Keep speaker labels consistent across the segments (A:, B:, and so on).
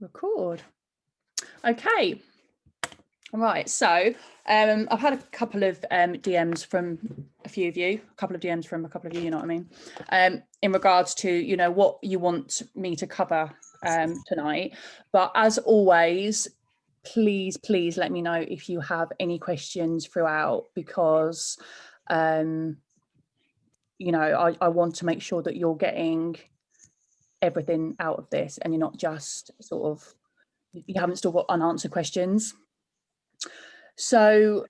A: Record. Okay. Right. So I've had a couple of DMs from a few of you, a couple of DMs from a couple of you, you know what I mean? In regards to, you know, what you want me to cover tonight. But as always, please let me know if you have any questions throughout, because you know, I want to make sure that you're getting everything out of this and you're not just sort of, you haven't still got unanswered questions. So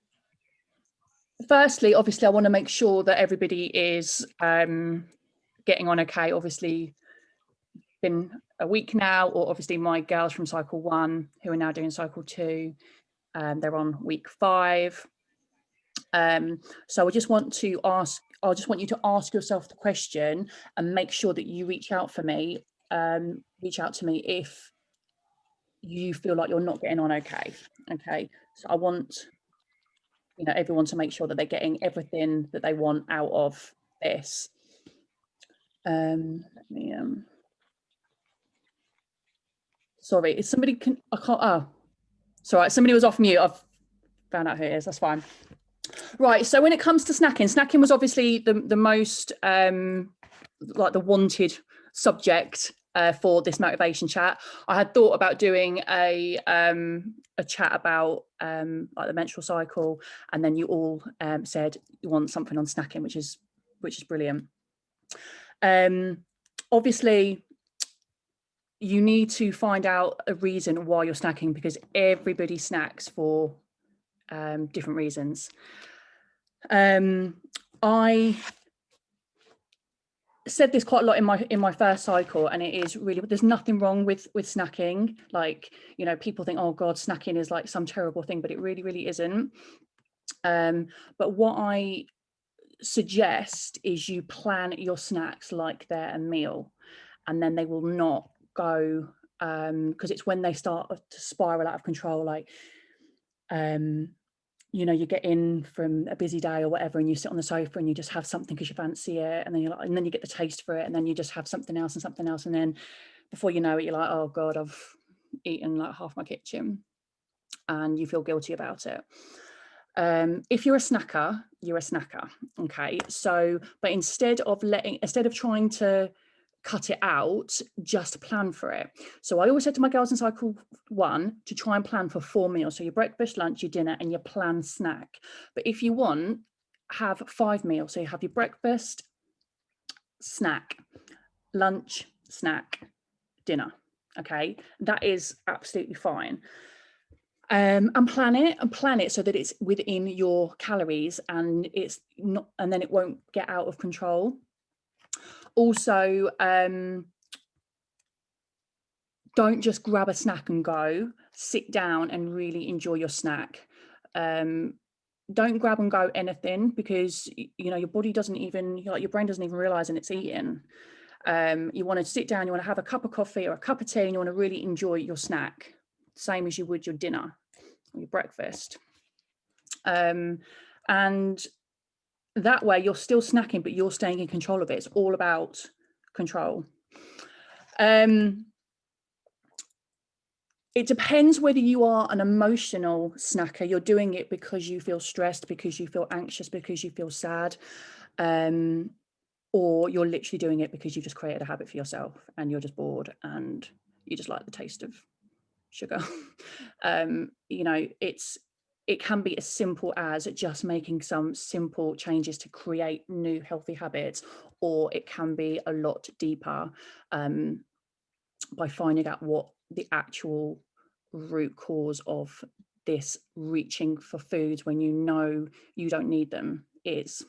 A: firstly, obviously, I want to make sure that everybody is getting on okay. Obviously, been a week now, or obviously my girls from cycle 1 who are now doing cycle 2, they're on week 5. So I just want you to ask yourself the question and make sure that you reach out to me if you feel like you're not getting on okay. Okay, so I want, you know, everyone to make sure that they're getting everything that they want out of this. Let me sorry, is somebody I can't, oh, it's all right, somebody was off mute. I've found out who it is, that's fine. Right, so when it comes to snacking was obviously the most like the wanted subject for this motivation chat. I had thought about doing a chat about like the menstrual cycle, and then you all said you want something on snacking, which is brilliant. Obviously, you need to find out a reason why you're snacking, because everybody snacks for different reasons. I said this quite a lot in my first cycle, and it is really, there's nothing wrong with snacking. Like, you know, people think, oh god, snacking is like some terrible thing, but it really isn't. But what I suggest is you plan your snacks like they're a meal, and then they will not go because it's when they start to spiral out of control, like you know, you get in from a busy day or whatever, and you sit on the sofa and you just have something because you fancy it, and then you're like, and then you get the taste for it, and then you just have something else, and then before you know it, you're like, oh god, I've eaten like half my kitchen, and you feel guilty about it. If you're a snacker, you're a snacker. Okay, so but instead of trying to cut it out, just plan for it. So I always said to my girls in cycle 1 to try and plan for 4 meals. So your breakfast, lunch, your dinner, and your planned snack. But if you want, have 5 meals. So you have your breakfast, snack, lunch, snack, dinner. Okay, that is absolutely fine. And plan it so that it's within your calories, and it's not, and then it won't get out of control. Also, don't just grab a snack and go. Sit down and really enjoy your snack. Don't grab and go anything, because you know your body doesn't even, like, your brain doesn't even realize and it's eating. You want to sit down, you want to have a cup of coffee or a cup of tea, and you want to really enjoy your snack, same as you would your dinner or your breakfast. And that way you're still snacking, but you're staying in control of it. It's all about control. It depends whether you are an emotional snacker. You're doing it because you feel stressed, because you feel anxious, because you feel sad, or you're literally doing it because you've just created a habit for yourself and you're just bored and you just like the taste of sugar. You know, it can be as simple as just making some simple changes to create new healthy habits, or it can be a lot deeper by finding out what the actual root cause of this reaching for foods when you know you don't need them is.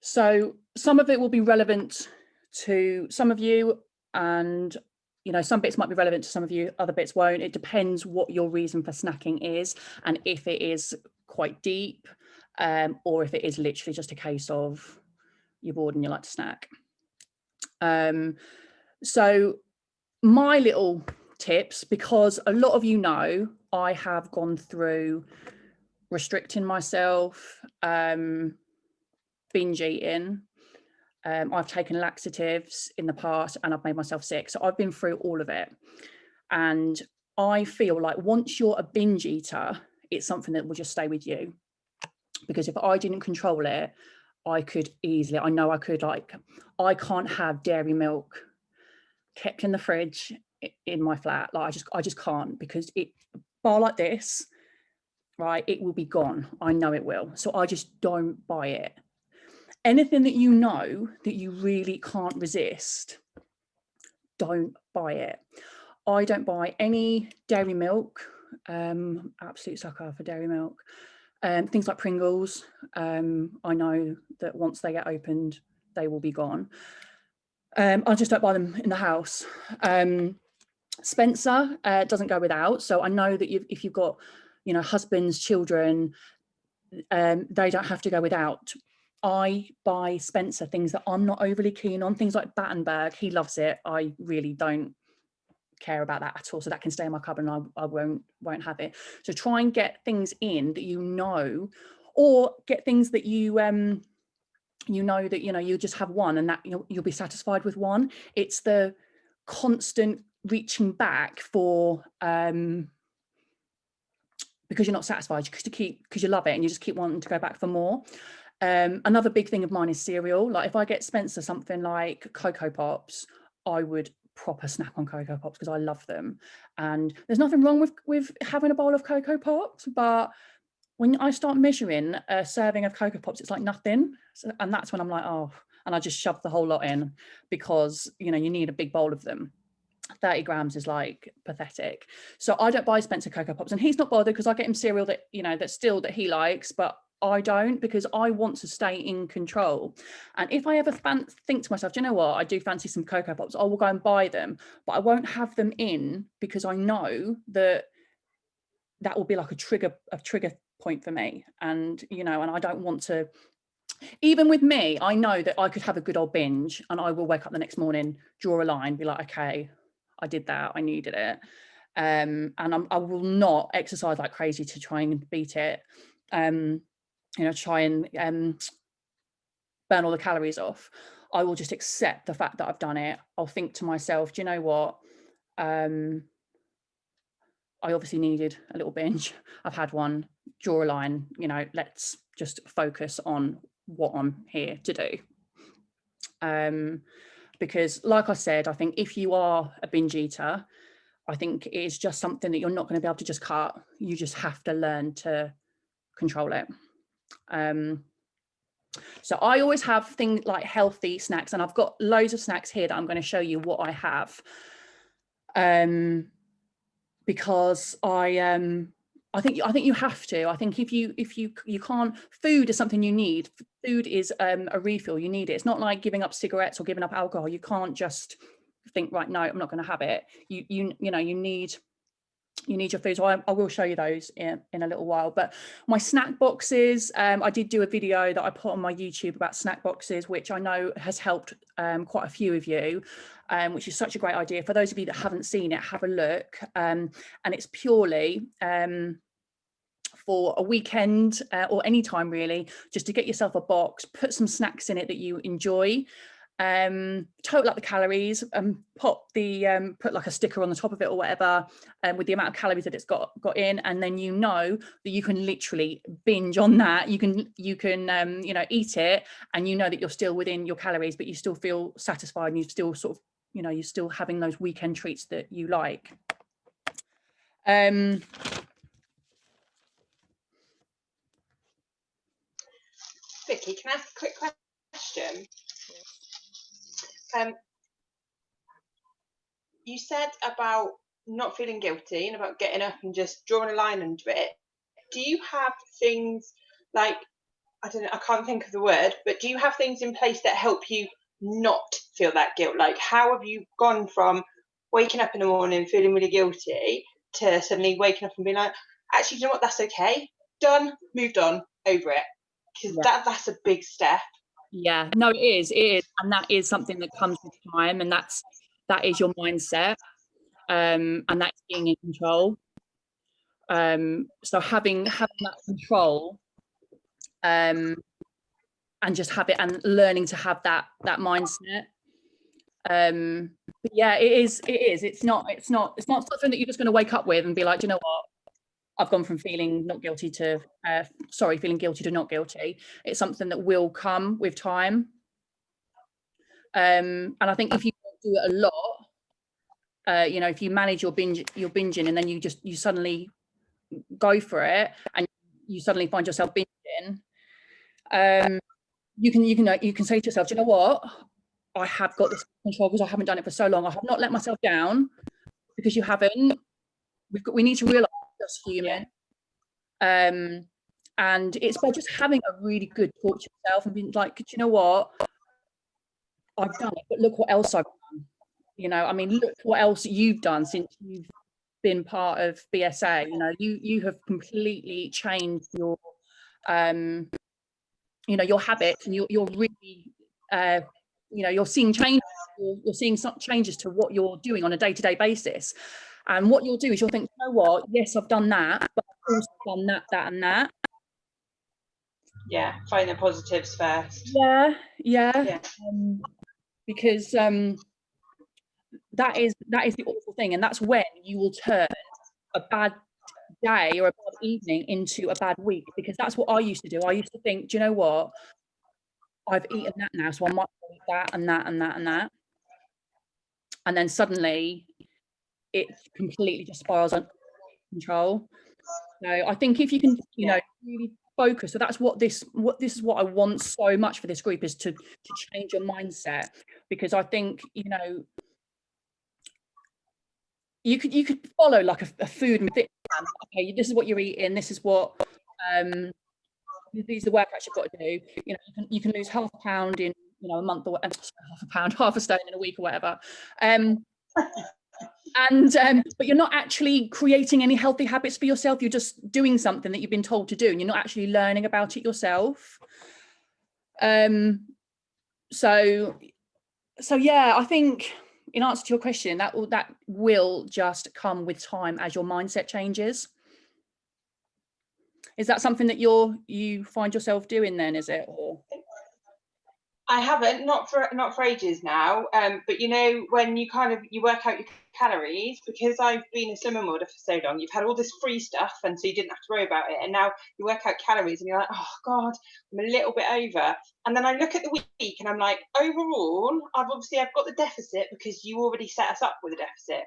A: So some of it will be relevant to some of you, and you know, some bits might be relevant to some of you, other bits won't. It depends what your reason for snacking is, and if it is quite deep, or if it is literally just a case of you're bored and you like to snack. So my little tips, because a lot of you know I have gone through restricting myself, binge eating, I've taken laxatives in the past and I've made myself sick. So I've been through all of it. And I feel like once you're a binge eater, it's something that will just stay with you. Because if I didn't control it, I could easily, I know I could, like, I can't have dairy milk kept in the fridge in my flat. Like I just can't, because it, bar like this, right, it will be gone. I know it will. So I just don't buy it. Anything that you know that you really can't resist, don't buy it. I don't buy any dairy milk. Absolute sucker for dairy milk. Things like Pringles, I know that once they get opened, they will be gone. I just don't buy them in the house. Spencer doesn't go without. So I know that if you've got, you know, husbands, children, they don't have to go without. I buy Spencer things that I'm not overly keen on, things like Battenberg. He loves it. I really don't care about that at all. So that can stay in my cupboard and I won't have it. So try and get things in that you know, or get things that you you know that, you know, you just have one and that you'll be satisfied with one. It's the constant reaching back for because you're not satisfied, because you love it and you just keep wanting to go back for more. Another big thing of mine is cereal. Like if I get Spencer something like Cocoa Pops, I would proper snack on Cocoa Pops because I love them. And there's nothing wrong with having a bowl of Cocoa Pops, but when I start measuring a serving of Cocoa Pops, it's like nothing. So, and that's when I'm like, oh, and I just shove the whole lot in because, you know, you need a big bowl of them. 30 grams is like pathetic. So I don't buy Spencer Cocoa Pops, and he's not bothered because I get him cereal that, you know, that's still that he likes, but I don't, because I want to stay in control. And if I ever think to myself, do you know what, I do fancy some Cocoa Pops, I will go and buy them, but I won't have them in because I know that that will be like a trigger point for me. And, you know, and I don't want to, even with me, I know that I could have a good old binge and I will wake up the next morning, draw a line, be like, okay, I did that, I needed it. And I will not exercise like crazy to try and beat it. You know, try and burn all the calories off. I will just accept the fact that I've done it. I'll think to myself, do you know what? I obviously needed a little binge. I've had one, draw a line, you know, let's just focus on what I'm here to do. Because like I said, I think if you are a binge eater, I think it is just something that you're not going to be able to just cut. You just have to learn to control it. So I always have things like healthy snacks, and I've got loads of snacks here that I'm going to show you what I have. Because I think you have to. I think if you can't, food is something you need. Food is a refill. You need it. It's not like giving up cigarettes or giving up alcohol. You can't just think, right, no, I'm not going to have it. You know, you need your food. So I will show you those in a little while. But my snack boxes, I did do a video that I put on my YouTube about snack boxes, which I know has helped quite a few of you, which is such a great idea. For those of you that haven't seen it, have a look. And it's purely for a weekend or any time really, just to get yourself a box, put some snacks in it that you enjoy, total up the calories and put like a sticker on the top of it or whatever, with the amount of calories that it's got in, and then you know that you can literally binge on that. You can you know, eat it and you know that you're still within your calories, but you still feel satisfied and you still sort of, you know, you're still having those weekend treats that you like.
B: Vicky, can I ask a quick question? You said about not feeling guilty and about getting up and just drawing a line under it. Do you have things like, I don't know, I can't think of the word, but do you have things in place that help you not feel that guilt? Like, how have you gone from waking up in the morning feeling really guilty to suddenly waking up and being like, actually, you know what, that's okay, done, moved on, over it? Because that's a big step.
A: Yeah, no, it is, and that is something that comes with time, and that is your mindset, and that's being in control. So having that control and just have it, and learning to have that mindset. But yeah, it is it's not something that you're just going to wake up with and be like, do you know what, I've gone from feeling not guilty to feeling guilty to not guilty. It's something that will come with time. And I think if you do it a lot, you know, if you manage your binging, and then you suddenly go for it, and you suddenly find yourself binging, you can say to yourself, do you know what, I have got this control because I haven't done it for so long. I have not let myself down, because you haven't. We need to realize we're just human. And it's by just having a really good talk to yourself and being like, do you know what, I've done it, but look what else I've done. You know, I mean, look what else you've done since you've been part of BSA. You know, you have completely changed your you know, your habits, and you're really you know, you're seeing changes. You're seeing some changes to what you're doing on a day-to-day basis. And what you'll do is you'll think, you know what, yes, I've done that, but I've also done that and that.
B: Yeah, find the positives first.
A: Yeah. Because that is the awful thing, and that's when you will turn a bad day or a bad evening into a bad week, because that's what I used to do. I used to think, do you know what, I've eaten that now, so I might eat that and that and that and that, and then suddenly it completely just spirals out of control. So I think if you can, you know, really focus. So that's this is what I want so much for this group, is to change your mindset, because I think, you know, you could follow like a food and fitness plan. Okay, this is what you're eating. This is what these are the workouts you've got to do. You know, you can lose half a pound in, you know, a month, or half a stone in a week or whatever. But you're not actually creating any healthy habits for yourself. You're just doing something that you've been told to do, and you're not actually learning about it yourself. So yeah, I think in answer to your question, that will just come with time as your mindset changes. Is that something that you find yourself doing then, is it? Or
B: I haven't, not for ages now. But you know, when you work out your calories, because I've been a summer model for so long, you've had all this free stuff, and so you didn't have to worry about it. And now you work out calories, and you're like, oh God, I'm a little bit over. And then I look at the week, and I'm like, overall, I've got the deficit, because you already set us up with a deficit.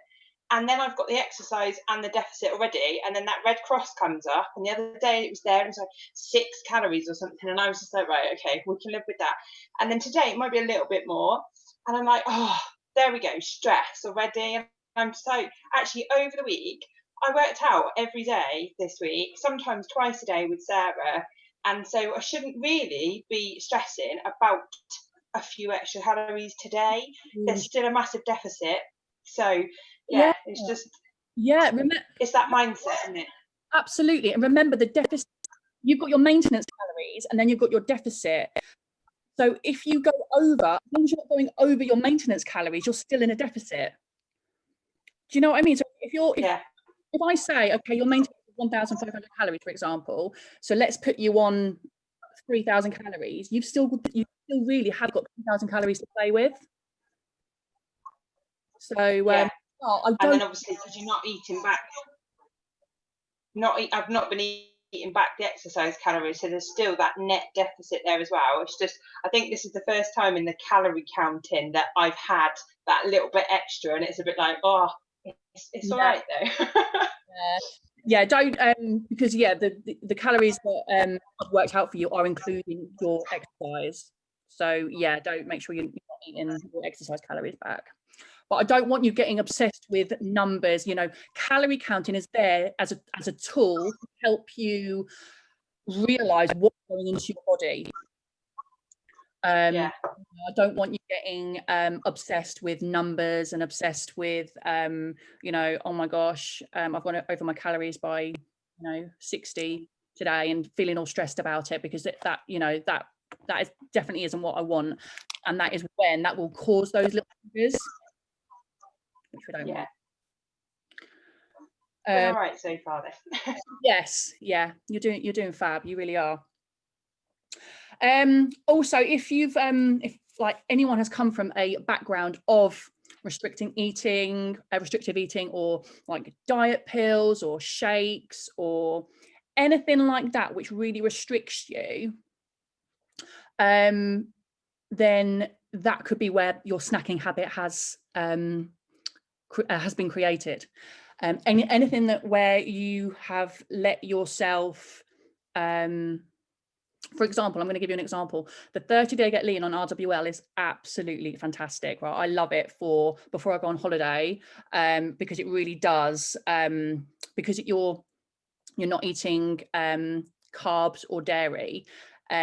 B: And then I've got the exercise and the deficit already, and then that red cross comes up. And the other day it was there, it was like 6 calories or something, and I was just like, right, okay, we can live with that. And then today it might be a little bit more, and I'm like, oh, there we go, stress already. And I'm so, actually, over the week I worked out every day this week, sometimes twice a day with Sarah, and so I shouldn't really be stressing about a few extra calories today. There's still a massive deficit, so yeah, it's just, it's that mindset, isn't it?
A: Absolutely. And remember, the deficit, you've got your maintenance calories, and then you've got your deficit. So if you go over, as long as you're not going over your maintenance calories, you're still in a deficit. Do you know what I mean? So if I say, okay, your maintenance is 1,500 calories, for example, so let's put you on 3,000 calories, you still really have got 2,000 calories to play with. So
B: and then obviously, because you're not eating back, I've not been eating back the exercise calories, so there's still that net deficit there as well. It's just, I think this is the first time in the calorie counting that I've had that little bit extra, and it's a bit like, oh, it's all right though.
A: Yeah, don't because the calories that I've worked out for you are including your exercise. So yeah, make sure you're not eating your exercise calories back. But I don't want you getting obsessed with numbers. You know, calorie counting is there as a tool to help you realize what's going into your body. I don't want you getting obsessed with numbers and obsessed with you know, oh my gosh, I've gone over my calories by, you know, 60 today, and feeling all stressed about it, because that you know, that is definitely isn't what I want, and that is when that will cause those little triggers, which we don't want.
B: All right so far then.
A: Yes, yeah, you're doing fab, you really are. Also, if like anyone has come from a background of restrictive eating, or like diet pills or shakes or anything like that, which really restricts you, then that could be where your snacking habit has been created. Anything that where you have let yourself, for example, I'm going to give you an example. The 30-day Get Lean on RWL is absolutely fantastic, right? I love it for before I go on holiday, because it really does, because you're not eating carbs or dairy,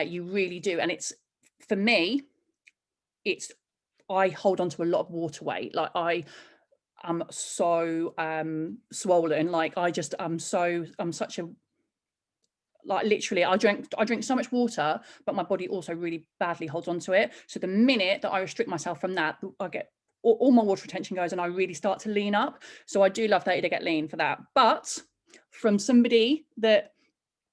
A: you really do. And it's, for me, I hold on to a lot of water weight. Like I'm so swollen. Like I'm such a, like literally I drink so much water, but my body also really badly holds on to it. So the minute that I restrict myself from that, I get all my water retention goes and I really start to lean up. So I do love 30 to Get Lean for that. But from somebody that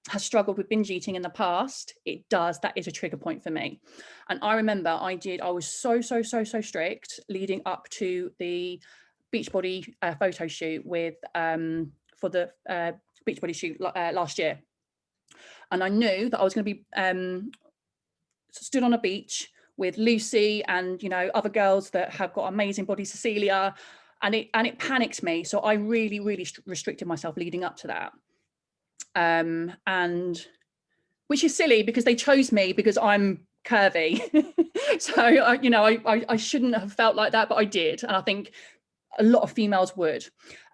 A: has struggled with binge eating in the past, that is a trigger point for me. And I remember I was so strict leading up to the Beachbody photo shoot with for the Beachbody shoot last year. And I knew that I was going to be stood on a beach with Lucy and, you know, other girls that have got amazing bodies, Cecilia, and it panicked me. So I really restricted myself leading up to that. And which is silly because they chose me because I'm curvy. So I shouldn't have felt like that, but I did. And I think a lot of females would.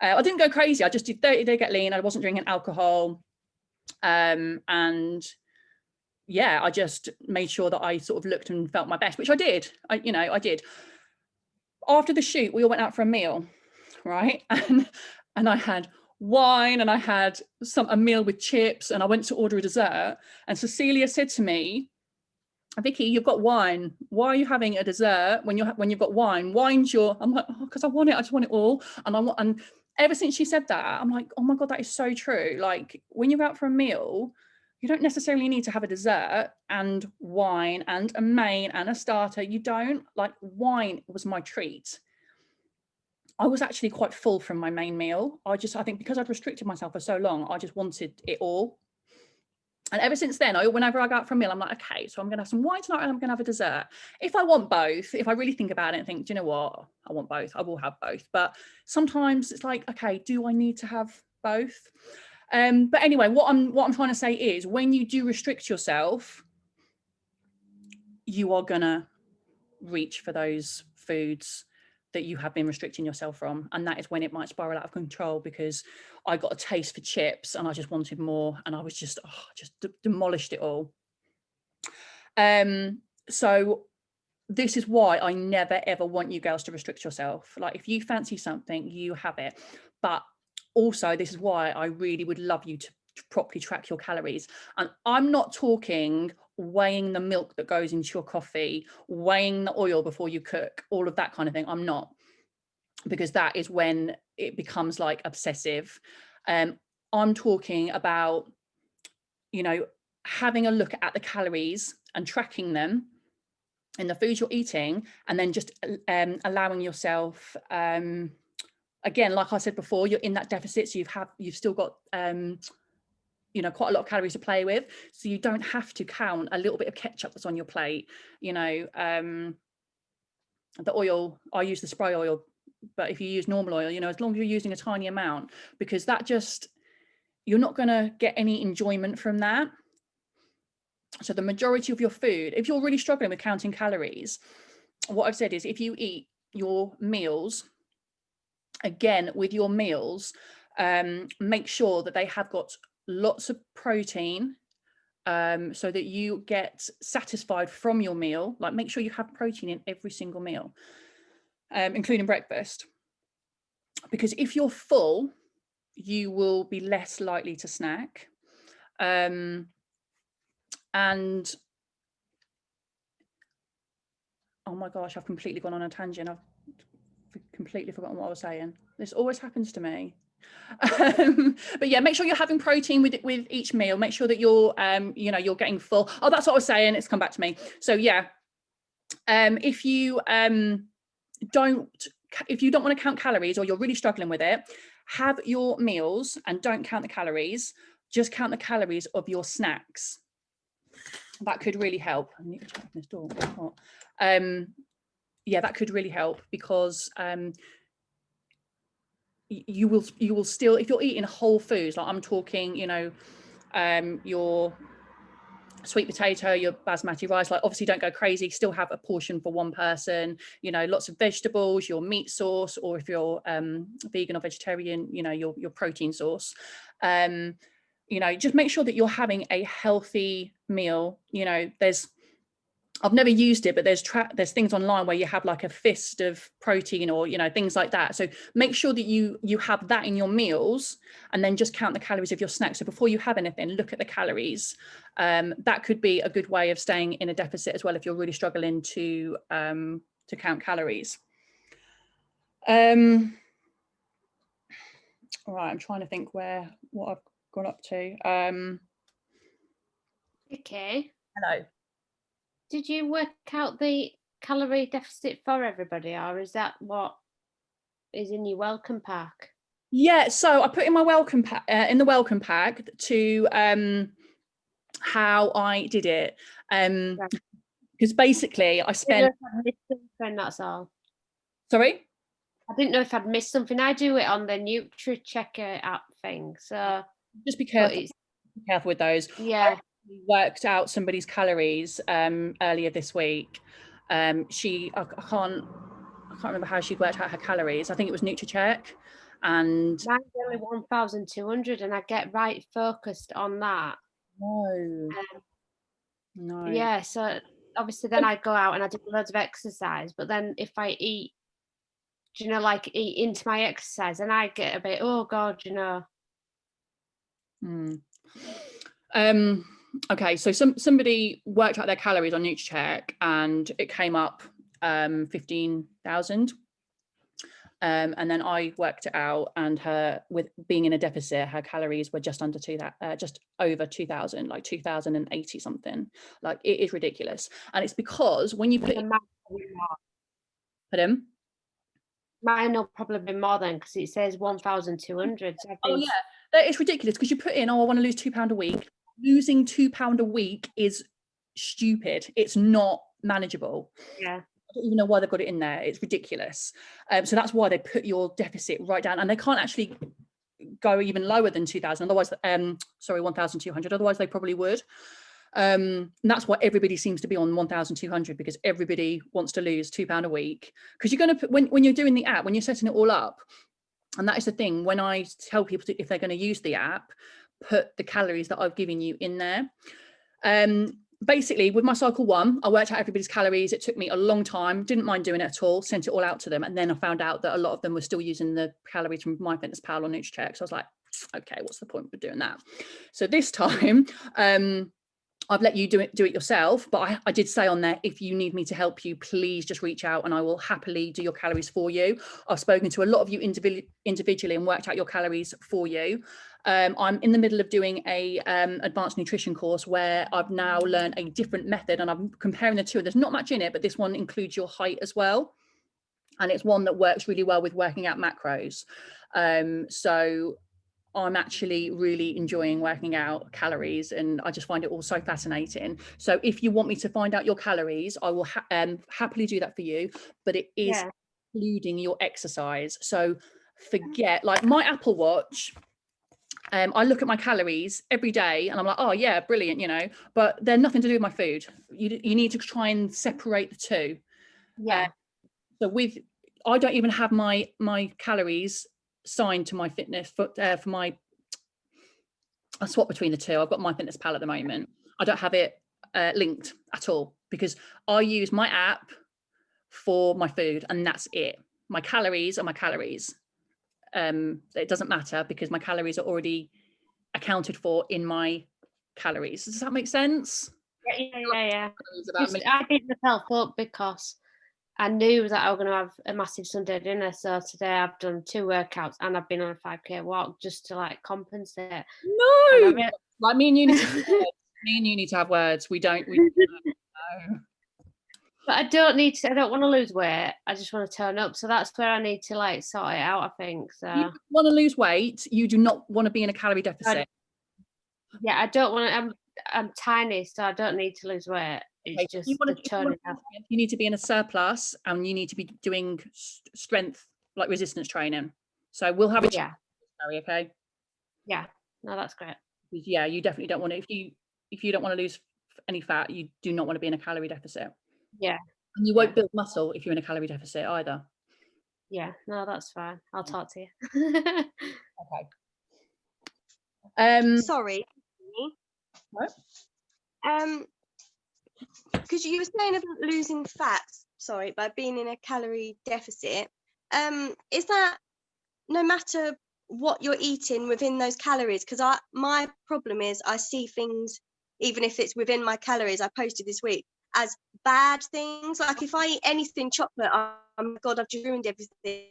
A: I didn't go crazy. I just did 30-day Get Lean. I wasn't drinking alcohol. And yeah, I just made sure that I sort of looked and felt my best, which I did. I did. After the shoot, we all went out for a meal, right? And I had wine and I had a meal with chips, and I went to order a dessert. And Cecilia said to me, "Vicky, you've got wine. Why are you having a dessert when you've got wine? Wine's your..." I'm like, "Oh, because I want it. I just want it all." And ever since she said that, I'm like, "Oh my God, that is so true." Like when you're out for a meal, you don't necessarily need to have a dessert and wine and a main and a starter. You don't. Like, wine was my treat. I was actually quite full from my main meal. I think because I'd restricted myself for so long, I just wanted it all. And ever since then, whenever I go out for a meal, I'm like, okay, so I'm going to have some wine tonight and I'm going to have a dessert. If I want both, if I really think about it and think, do you know what? I want both. I will have both. But sometimes it's like, okay, do I need to have both? But anyway, what I'm trying to say is, when you do restrict yourself, you are going to reach for those foods that you have been restricting yourself from, and that is when it might spiral out of control, because I got a taste for chips and I just wanted more, and I was just demolished it all. So this is why I never ever want you girls to restrict yourself. Like, if you fancy something, you have it. But also, this is why I really would love you to properly track your calories. And I'm not talking weighing the milk that goes into your coffee, weighing the oil before you cook, all of that kind of thing. I'm not, because that is when it becomes like obsessive. I'm talking about, having a look at the calories and tracking them in the foods you're eating, and then just allowing yourself, again, like I said before, you're in that deficit, so you've still got quite a lot of calories to play with, so you don't have to count a little bit of ketchup that's on your plate. The oil, I use the spray oil, but if you use normal oil, as long as you're using a tiny amount, because you're not going to get any enjoyment from that. So the majority of your food, if you're really struggling with counting calories, what I've said is, if you eat your meals, again, with your meals, make sure that they have got lots of protein, so that you get satisfied from your meal. Like, make sure you have protein in every single meal, including breakfast, because if you're full, you will be less likely to snack. And oh my gosh, I've completely gone on a tangent. I've completely forgotten what I was saying. This always happens to me. But yeah, make sure you're having protein with each meal. Make sure that you're you know, you're getting full. Oh, that's what I was saying. It's come back to me. So yeah, if you don't want to count calories, or you're really struggling with it, have your meals and don't count the calories. Just count the calories of your snacks. That could really help. I need to open this door. Yeah, that could really help, because you will still, if you're eating whole foods, like I'm talking, you know, your sweet potato, your basmati rice, like obviously don't go crazy, still have a portion for one person, you know, lots of vegetables, your meat source, or if you're vegan or vegetarian, you know, your protein source. You know, just make sure that you're having a healthy meal. You know, I've never used it, but there's things online where you have like a fist of protein, or, you know, things like that. So make sure that you have that in your meals, and then just count the calories of your snacks. So before you have anything, look at the calories. That could be a good way of staying in a deficit as well, if you're really struggling to count calories. All right, I'm trying to think what I've gone up to.
C: Okay.
A: Hello.
C: Did you work out the calorie deficit for everybody, or is that what is in your welcome pack?
A: Yeah, so I put in my welcome pack, in the welcome pack, to how I did it, because basically I spent.
C: That's all.
A: Sorry.
C: I didn't know if I'd missed something. I do it on the NutriChecker app thing, so
A: just be careful. Be careful with those.
C: Yeah.
A: I worked out somebody's calories earlier this week. I can't remember how she worked out her calories. I think it was NutriCheck, and
C: mine's only 1,200, and I get right focused on that.
A: No.
C: Yeah, so obviously then I go out and I do loads of exercise, but then if I eat, you know, like eat into my exercise, and I get a bit, oh God, you know.
A: Okay, so somebody worked out their calories on NutriCheck, and it came up 15,000. And then I worked it out, and with being in a deficit, her calories were just over 2,000, like 2,080 something. Like, it is ridiculous. And it's because when you put
C: mine will probably be more than, because it says 1,200. So
A: oh yeah, it's ridiculous, because you put in, oh, I want to lose £2 a week. Losing £2 a week is stupid. It's not manageable.
C: Yeah.
A: I don't even know why they've got it in there. It's ridiculous. So that's why they put your deficit right down, and they can't actually go even lower than 2,000. Otherwise, 1,200. Otherwise, they probably would. And that's why everybody seems to be on 1,200, because everybody wants to lose £2 a week. Because you're going to put, when you're doing the app, when you're setting it all up, and that is the thing, when I tell people if they're going to use the app, put the calories that I've given you in there. Basically, with my cycle 1, I worked out everybody's calories. It took me a long time, didn't mind doing it at all, sent it all out to them. And then I found out that a lot of them were still using the calories from MyFitnessPal or NutriCheck. So I was like, okay, what's the point of doing that? So this time, I've let you do it yourself, but I did say on there, if you need me to help you, please just reach out and I will happily do your calories for you. I've spoken to a lot of you individually and worked out your calories for you. I'm in the middle of doing a advanced nutrition course where I've now learned a different method, and I'm comparing the two. There's not much in it, but this one includes your height as well. And it's one that works really well with working out macros. So I'm actually really enjoying working out calories, and I just find it all so fascinating. So if you want me to find out your calories, I will happily do that for you, but it is including your exercise. So forget, like my Apple Watch, I look at my calories every day and I'm like, oh yeah, brilliant, you know, but they're nothing to do with my food. You need to try and separate the two.
C: Yeah.
A: So I don't even have my calories signed to my fitness for my, I swap between the two. I've got MyFitnessPal at the moment. I don't have it linked at all, because I use my app for my food and that's it. My calories are my calories. It doesn't matter, because my calories are already accounted for in my calories. Does that make sense?
C: Yeah. I beat myself up because I knew that I was going to have a massive Sunday dinner. So today I've done 2 workouts and I've been on a 5K walk just to like compensate. And I
A: No,
C: really,
A: like me and you need to have words. Me and you need to have words. We don't. No.
C: but I don't want to lose weight. I just want to turn up. So that's where I need to like sort it out, I think.
A: You
C: So
A: want to lose weight. You do not want to be in a calorie deficit.
C: yeah, I don't want to. I'm tiny, so I don't need to lose weight. It's
A: Okay,
C: just
A: if you
C: the
A: want to
C: turning up.
A: you need to be in a surplus, and you need to be doing strength, like resistance training. So we'll have a chat,
C: Yeah,
A: Harry, okay?
C: yeah. No, that's great.
A: Yeah, you definitely don't want to. If you don't want to lose any fat, you do not want to be in a calorie deficit.
C: Yeah,
A: And you won't build muscle if you're in a calorie deficit either.
C: yeah. No, that's fine. I'll talk to you.
A: Okay.
D: Sorry.
A: What?
D: Because you were saying about losing fat, sorry, by being in a calorie deficit. Is that no matter what you're eating within those calories? Because my problem is I see things, even if it's within my calories, I posted this week, as bad things. Like if I eat anything chocolate, oh my God, I've just ruined everything.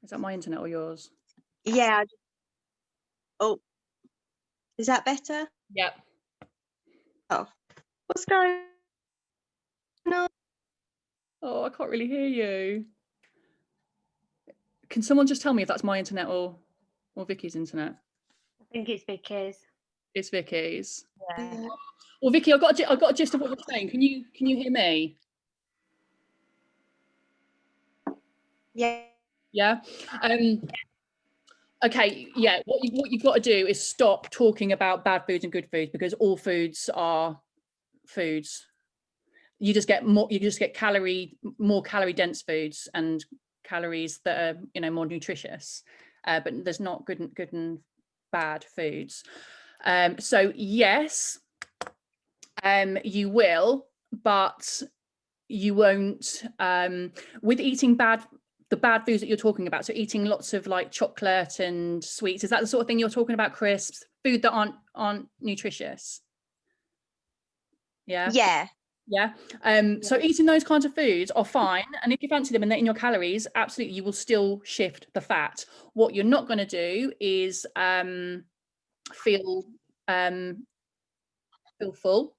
A: Is that my internet or yours?
D: Yeah. Oh, is that better?
A: Yep.
D: Oh, what's going on?
A: Oh, I can't really hear you. Can someone just tell me if that's my internet or Vicky's internet?
C: I think it's Vicky's.
A: It's Vicky's.
C: Yeah.
A: Well, Vicky, I got a gist of what you're saying. Can you hear me?
D: Yeah.
A: Yeah. Okay. Yeah. What you've got to do is stop talking about bad foods and good foods, because all foods are foods. You just get more. You just get more calorie dense foods and calories that are more nutritious. But there's not good and bad foods. So yes, you will, but you won't. With eating the bad foods that you're talking about, so eating lots of like chocolate and sweets, is that the sort of thing you're talking about? Crisps, food that aren't nutritious? Yeah.
D: Yeah.
A: So eating those kinds of foods are fine, and if you fancy them and they're in your calories, absolutely, you will still shift the fat. What you're not going to do is feel full.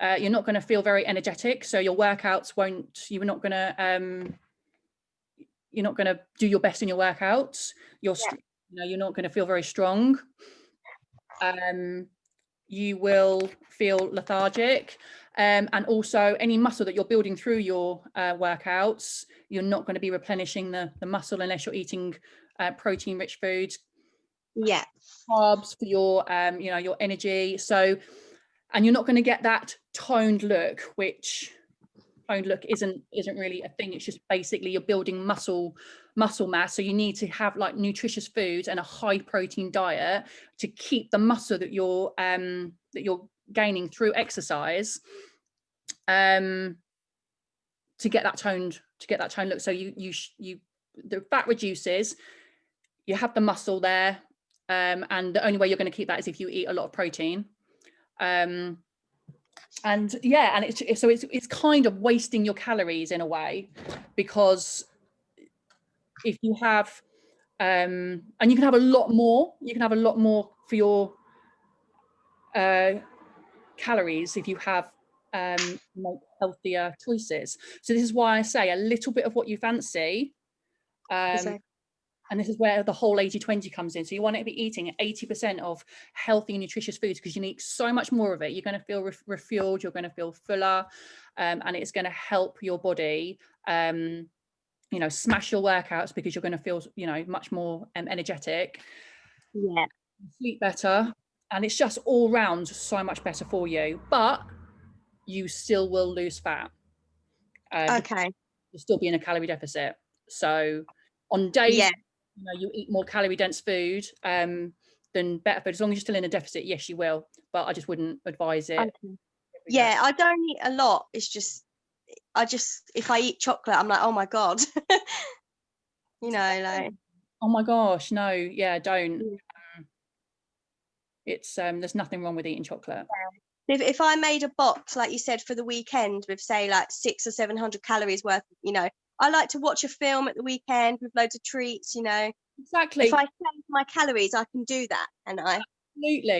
A: You're not going to feel very energetic, so your workouts won't. You're not going to do your best in your workouts. You're not going to feel very strong. You will feel lethargic, and also any muscle that you're building through your workouts, you're not going to be replenishing the muscle unless you're eating protein rich foods, carbs for your your energy. So, and you're not going to get that toned look, which toned look isn't really a thing. It's just basically you're building muscle mass, so you need to have like nutritious foods and a high protein diet to keep the muscle that you're gaining through exercise, to get that toned look. So the fat reduces, you have the muscle there, and the only way you're going to keep that is if you eat a lot of protein. And it's kind of wasting your calories in a way, because if you have and you can have a lot more for your calories if you have make healthier choices. So this is why I say a little bit of what you fancy,
D: Exactly.
A: and this is where the whole 80-20 comes in. So you want to be eating 80% of healthy, nutritious foods, because you need so much more of it. You're going to feel refueled, you're going to feel fuller, and it's going to help your body, smash your workouts, because you're going to feel, much more energetic.
D: Yeah.
A: Sleep better, and it's just all round so much better for you. But you still will lose fat.
D: Okay.
A: You'll still be in a calorie deficit. So on days you eat more calorie dense food than better food, as long as you're still in a deficit, yes you will, but I just wouldn't advise it.
D: Okay. Yeah, I don't eat a lot. It's just if I eat chocolate, I'm like, oh my God. Like,
A: oh my gosh, no, yeah, don't. It's there's nothing wrong with eating chocolate.
D: If I made a box, like you said, for the weekend with say like 600 or 700 calories worth, I like to watch a film at the weekend with loads of treats,
A: Exactly.
D: If I save my calories, I can do that, and I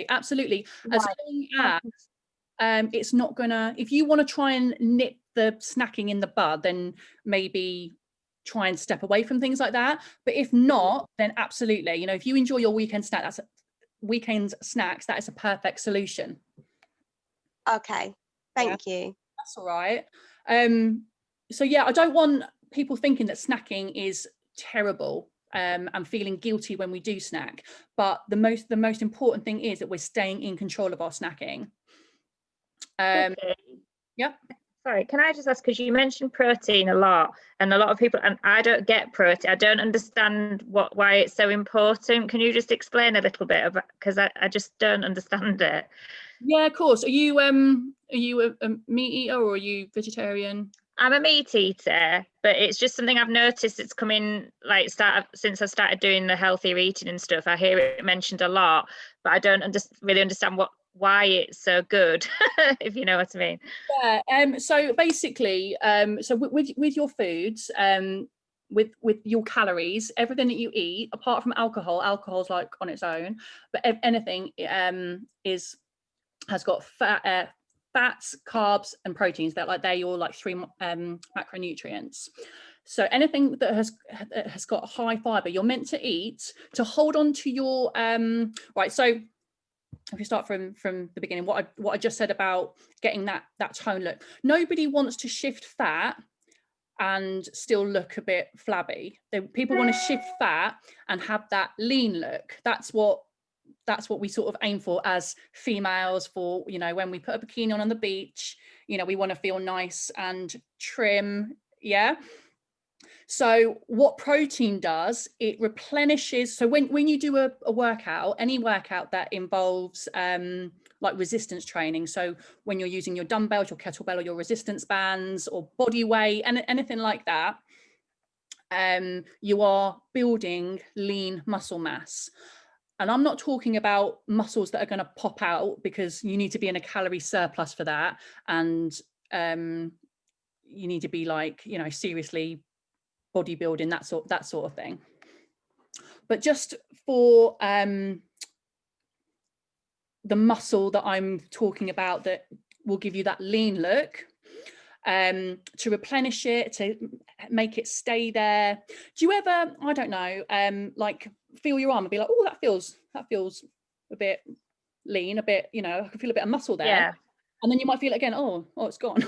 A: Absolutely. As
D: Right.
A: long as it's not gonna, if you want to try and nip the snacking in the bud, then maybe try and step away from things like that. But if not, then absolutely, if you enjoy your weekend snacks, that is a perfect solution.
D: Okay, thank you.
A: That's all right. So yeah, I don't want people thinking that snacking is terrible and feeling guilty when we do snack. But the most important thing is that we're staying in control of our snacking.
E: Okay.
A: Yeah.
E: Sorry, can I just ask, because you mentioned protein a lot, and a lot of people, and I don't get protein. I don't understand why it's so important. Can you just explain a little bit about, because I just don't understand it.
A: Yeah, of course. Are you a meat eater or are you vegetarian?
E: I'm a meat eater, but it's just something I've noticed. It's coming like since I started doing the healthier eating and stuff. I hear it mentioned a lot, but I don't really understand why it's so good, if you know what I mean.
A: Yeah. So basically, so with your foods, with your calories, everything that you eat, apart from alcohol's like on its own, but anything has got fats, carbs, and proteins. They're your like 3 macronutrients. So anything that has got high fiber, you're meant to eat to hold on to your right. So if we start from the beginning, what I just said about getting that tone look, nobody wants to shift fat and still look a bit flabby. People want to shift fat and have that lean look. That's what we sort of aim for as females, for when we put a bikini on the beach, we want to feel nice and trim. Yeah. So what protein does, it replenishes. So when you do a workout, any workout that involves like resistance training, so when you're using your dumbbells, your kettlebell, or your resistance bands, or body weight, and anything like that, you are building lean muscle mass. And I'm not talking about muscles that are going to pop out, because you need to be in a calorie surplus for that, and you need to be like seriously bodybuilding, that sort of thing. But just for the muscle that I'm talking about, that will give you that lean look, to replenish it, to make it stay there. Do you ever, I don't know, like feel your arm and be like, oh, that feels a bit lean, a bit, I can feel a bit of muscle there.
E: Yeah.
A: And then you might feel it again, oh, it's gone.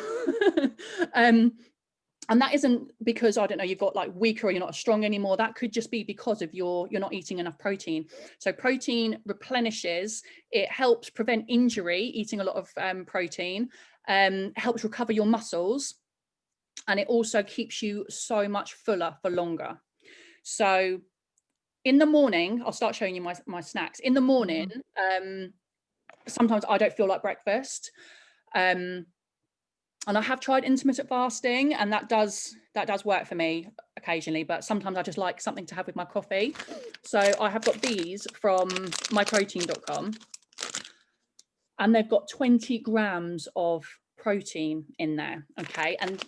A: And that isn't because, I don't know, you've got like weaker or you're not as strong anymore. That could just be because of you're not eating enough protein. So protein replenishes, it helps prevent injury, eating a lot of protein, helps recover your muscles, and it also keeps you so much fuller for longer. So in the morning, I'll start showing you my snacks. In the morning, sometimes I don't feel like breakfast. And I have tried intermittent fasting, and that does work for me occasionally, but sometimes I just like something to have with my coffee. So I have got these from myprotein.com, and they've got 20 grams of protein in there. Okay. And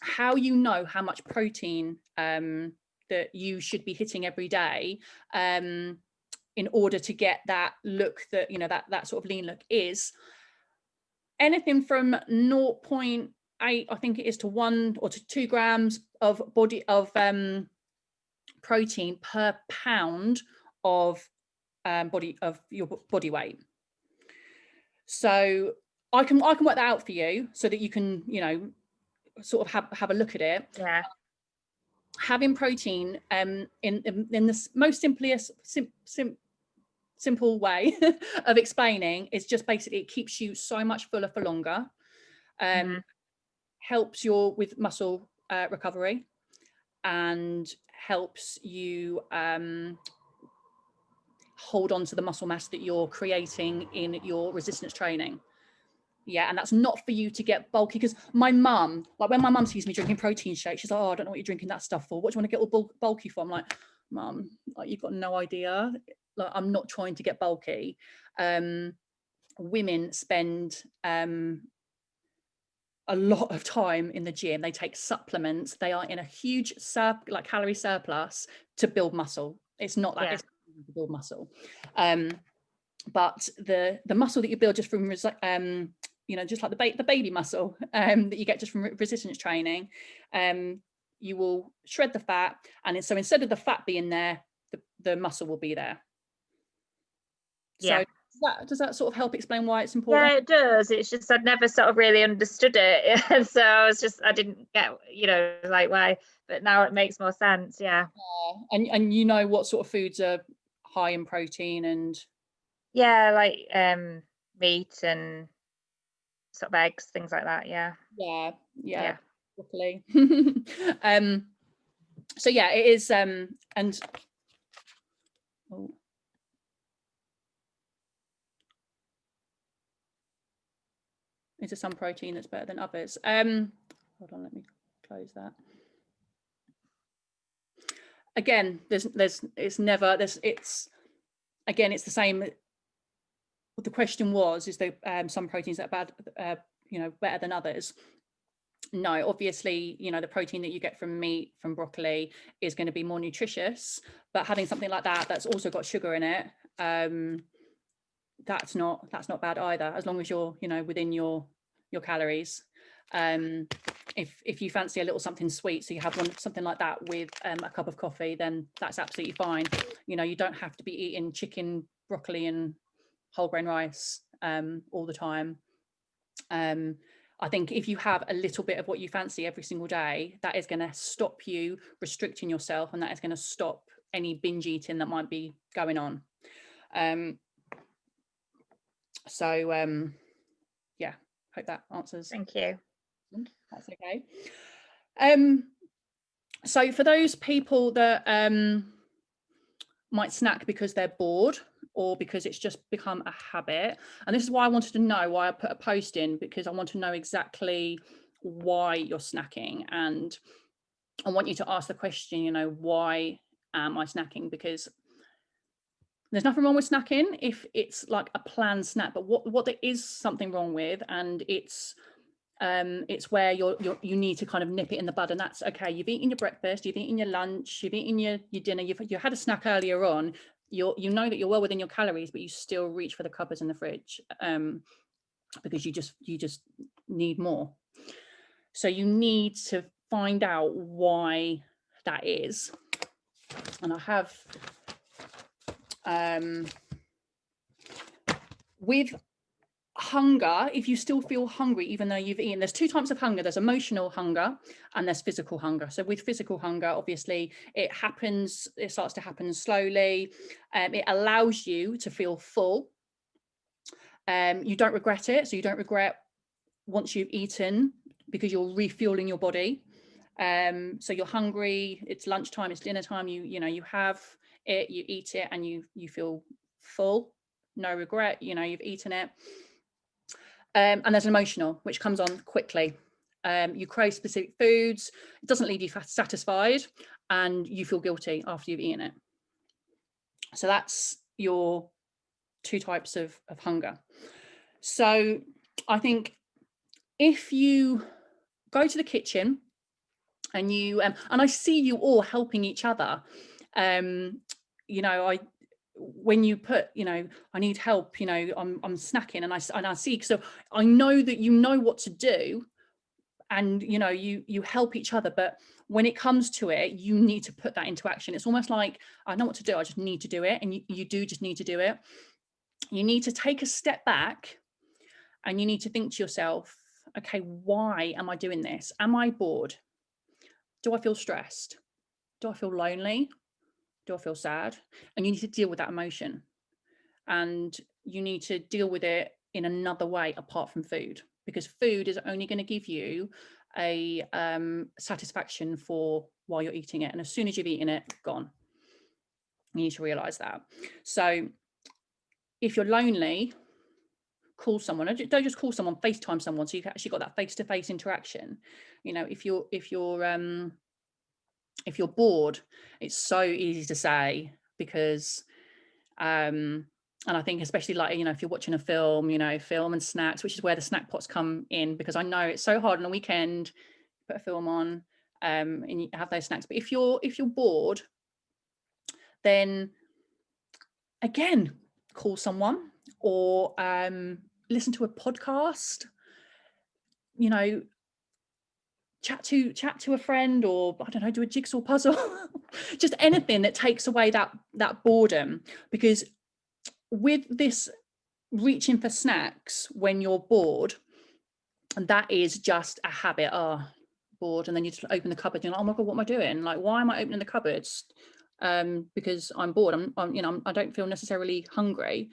A: how you know how much protein that you should be hitting every day in order to get that look, that that sort of lean look, is anything from 0.8, I think it is, to 1 or to 2 grams of protein per pound of your body weight. So I can work that out for you, so that you can sort of have a look at it.
E: Yeah.
A: Having protein in the most simple way of explaining is just basically, it keeps you so much fuller for longer, helps with muscle recovery, and helps you hold on to the muscle mass that you're creating in your resistance training. Yeah, and that's not for you to get bulky, because my mum, like when my mum sees me drinking protein shakes, she's like, oh, I don't know what you're drinking that stuff for. What do you want to get all bulky for? I'm like, Mum, like, you've got no idea. Like, I'm not trying to get bulky. women spend a lot of time in the gym. They take supplements. They are in a huge like calorie surplus to build muscle. It's not like
E: Yeah.
A: it's to build muscle, but the muscle that you build just from you know, just like the baby muscle that you get just from resistance training, you will shred the fat, and so instead of the fat being there, the muscle will be there.
E: Yeah.
A: So does that sort of help explain why it's important?
E: Yeah, it does. It's just I'd never sort of really understood it. And so I didn't get, you know, like why, but now it makes more sense. Yeah.
A: And you know what sort of foods are high in protein and
E: Yeah, like meat and sort of eggs, things like that. Yeah.
A: yeah, broccoli. So yeah, it is and oh. Is there some protein that's better than others? Hold on, let me close that. Again, it's again, it's the same. What the question was, is there some proteins that are bad, you know, better than others? No, obviously, you know, the protein that you get from meat, from broccoli, is going to be more nutritious, but having something like that that's also got sugar in it, that's not bad either, as long as you're, you know, within your calories. If you fancy a little something sweet, so you have something like that with a cup of coffee, then that's absolutely fine. You know, you don't have to be eating chicken, broccoli and whole grain rice all the time. I think if you have a little bit of what you fancy every single day, that is going to stop you restricting yourself, and that is going to stop any binge eating that might be going on. Yeah, hope that answers.
E: Thank you.
A: That's okay. So for those people that might snack because they're bored, or because it's just become a habit, and this is why I wanted to know, why I put a post in, because I want to know exactly why you're snacking, and I want you to ask the question, you know, why am I snacking? Because there's nothing wrong with snacking if it's like a planned snack, but what there is something wrong with, and it's where you need to kind of nip it in the bud, and that's okay. You've eaten your breakfast, you've eaten your lunch, you've eaten your dinner, you had a snack earlier on. You know that you're well within your calories, but you still reach for the cupboards in the fridge because you just need more. So you need to find out why that is. And I have with hunger, if you still feel hungry even though you've eaten, there's two types of hunger. There's emotional hunger and there's physical hunger. So with physical hunger, obviously it starts to happen slowly. It allows you to feel full. You don't regret it, so you don't regret once you've eaten, because you're refueling your body. So you're hungry, it's lunchtime, it's dinner time, you know, you have it, you eat it, and you feel full, no regret, you know, you've eaten it. And there's emotional, which comes on quickly. You crave specific foods, it doesn't leave you satisfied, and you feel guilty after you've eaten it. So that's your two types of hunger. So I think if you go to the kitchen and you and I see you all helping each other, you know, when you put, you know, I need help, you know, I'm snacking, and I see, so I know that you know what to do, and you know, you help each other, but when it comes to it, you need to put that into action. It's almost like, I know what to do, I just need to do it, and you do just need to do it. You need to take a step back, and you need to think to yourself, okay, why am I doing this? Am I bored? Do I feel stressed? Do I feel lonely? Do I feel sad? And you need to deal with that emotion, and you need to deal with it in another way apart from food, because food is only going to give you a satisfaction for while you're eating it, and as soon as you've eaten it, gone. You need to realize that. So if you're lonely, call someone. Don't just call someone, FaceTime someone, so you've actually got that face-to-face interaction. You know, if you're bored, it's so easy to say, because And I think especially like, you know, if you're watching a film, you know, film and snacks, which is where the snack pots come in, because I know it's so hard on a weekend, put a film on, and you have those snacks. But if you're bored, then again, call someone or listen to a podcast, you know, chat to a friend, or I don't know, do a jigsaw puzzle, just anything that takes away that boredom. Because with this reaching for snacks when you're bored, and that is just a habit. Oh, bored, and then you just open the cupboard, you're like, oh my god, what am I doing? Like, why am I opening the cupboards? Because I'm bored. I'm you know, I don't feel necessarily hungry.